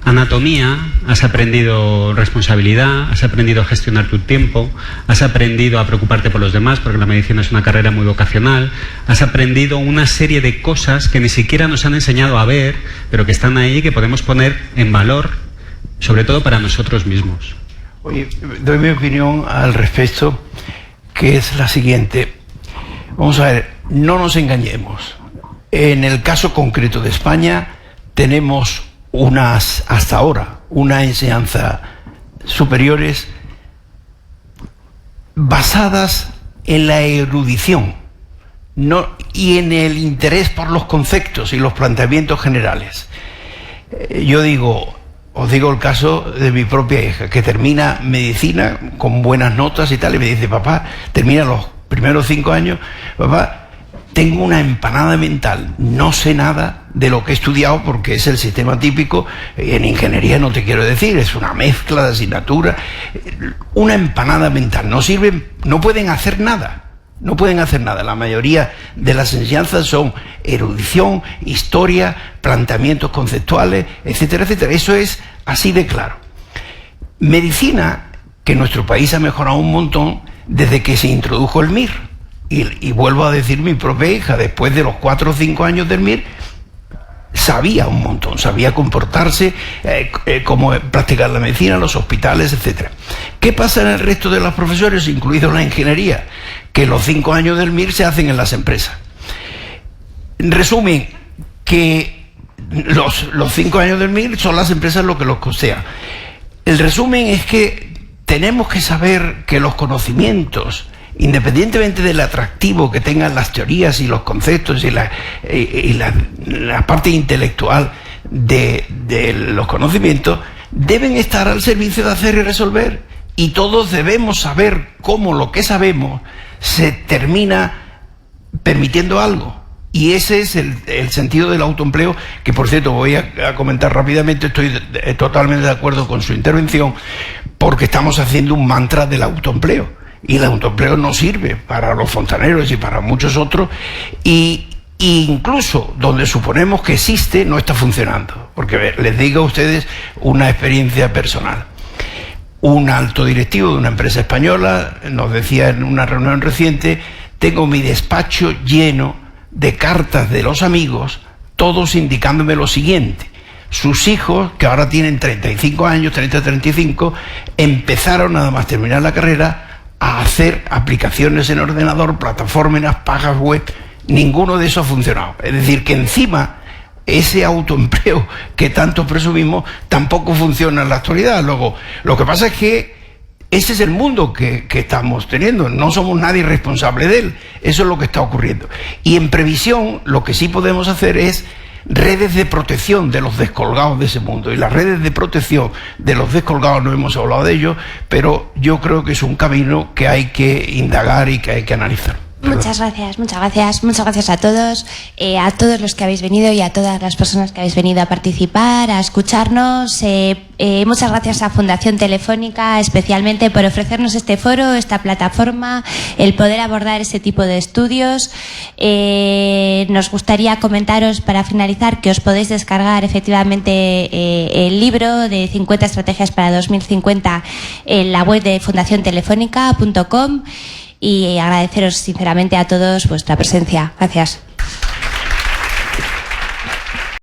anatomía, has aprendido responsabilidad, has aprendido a gestionar tu tiempo, has aprendido a preocuparte por los demás, porque la medicina es una carrera muy vocacional, has aprendido una serie de cosas que ni siquiera nos han enseñado a ver, pero que están ahí, que podemos poner en valor, sobre todo para nosotros mismos. Oye, doy mi opinión al respecto, que es la siguiente. Vamos a ver, no nos engañemos. En el caso concreto de España, tenemos hasta ahora, una enseñanza superiores basadas en la erudición y en el interés por los conceptos y los planteamientos generales. Os digo el caso de mi propia hija, que termina medicina con buenas notas y tal, y me dice: papá, termina los primeros 5 años, papá, tengo una empanada mental, no sé nada de lo que he estudiado porque es el sistema típico, en ingeniería no te quiero decir, es una mezcla de asignaturas, una empanada mental, no sirven, no pueden hacer nada. No pueden hacer nada. La mayoría de las enseñanzas son erudición, historia, planteamientos conceptuales, etcétera, etcétera. Eso es así de claro. Medicina, que en nuestro país ha mejorado un montón desde que se introdujo el MIR. Y vuelvo a decir, mi propia hija, después de los 4 o 5 años del MIR, sabía un montón, sabía comportarse, cómo practicar la medicina, los hospitales, etcétera. ¿Qué pasa en el resto de los profesores, incluido la ingeniería? Que los 5 años del MIR se hacen en las empresas. En resumen, que los 5 años del MIR son las empresas lo que los costean. El resumen es que tenemos que saber que los conocimientos, independientemente del atractivo que tengan las teorías y los conceptos y la parte intelectual de los conocimientos, deben estar al servicio de hacer y resolver. Y todos debemos saber cómo lo que sabemos se termina permitiendo algo. Y ese es el sentido del autoempleo, que por cierto voy a comentar rápidamente. Estoy totalmente de acuerdo con su intervención, porque estamos haciendo un mantra del autoempleo. Y el autoempleo no sirve para los fontaneros y para muchos otros, y incluso donde suponemos que existe no está funcionando. Porque les digo a ustedes una experiencia personal. Un alto directivo de una empresa española nos decía en una reunión reciente: tengo mi despacho lleno de cartas de los amigos, todos indicándome lo siguiente: sus hijos, que ahora tienen 35 años, 30-35, empezaron nada más terminar la carrera a hacer aplicaciones en ordenador, plataformas, páginas web. Ninguno de eso ha funcionado. Es decir, que encima ese autoempleo que tanto presumimos tampoco funciona en la actualidad. Luego, lo que pasa es que ese es el mundo que estamos teniendo. No somos nadie responsable de él. Eso es lo que está ocurriendo. Y en previsión, lo que sí podemos hacer es redes de protección de los descolgados de ese mundo. Y las redes de protección de los descolgados, no hemos hablado de ello, pero yo creo que es un camino que hay que indagar y que hay que analizar. Muchas gracias, muchas gracias. Muchas gracias a todos los que habéis venido y a todas las personas que habéis venido a participar, a escucharnos. Muchas gracias a Fundación Telefónica, especialmente por ofrecernos este foro, esta plataforma, el poder abordar ese tipo de estudios. Nos gustaría comentaros, para finalizar, que os podéis descargar efectivamente el libro de 50 estrategias para 2050 en la web de fundaciontelefónica.com, y agradeceros sinceramente a todos vuestra presencia. Gracias.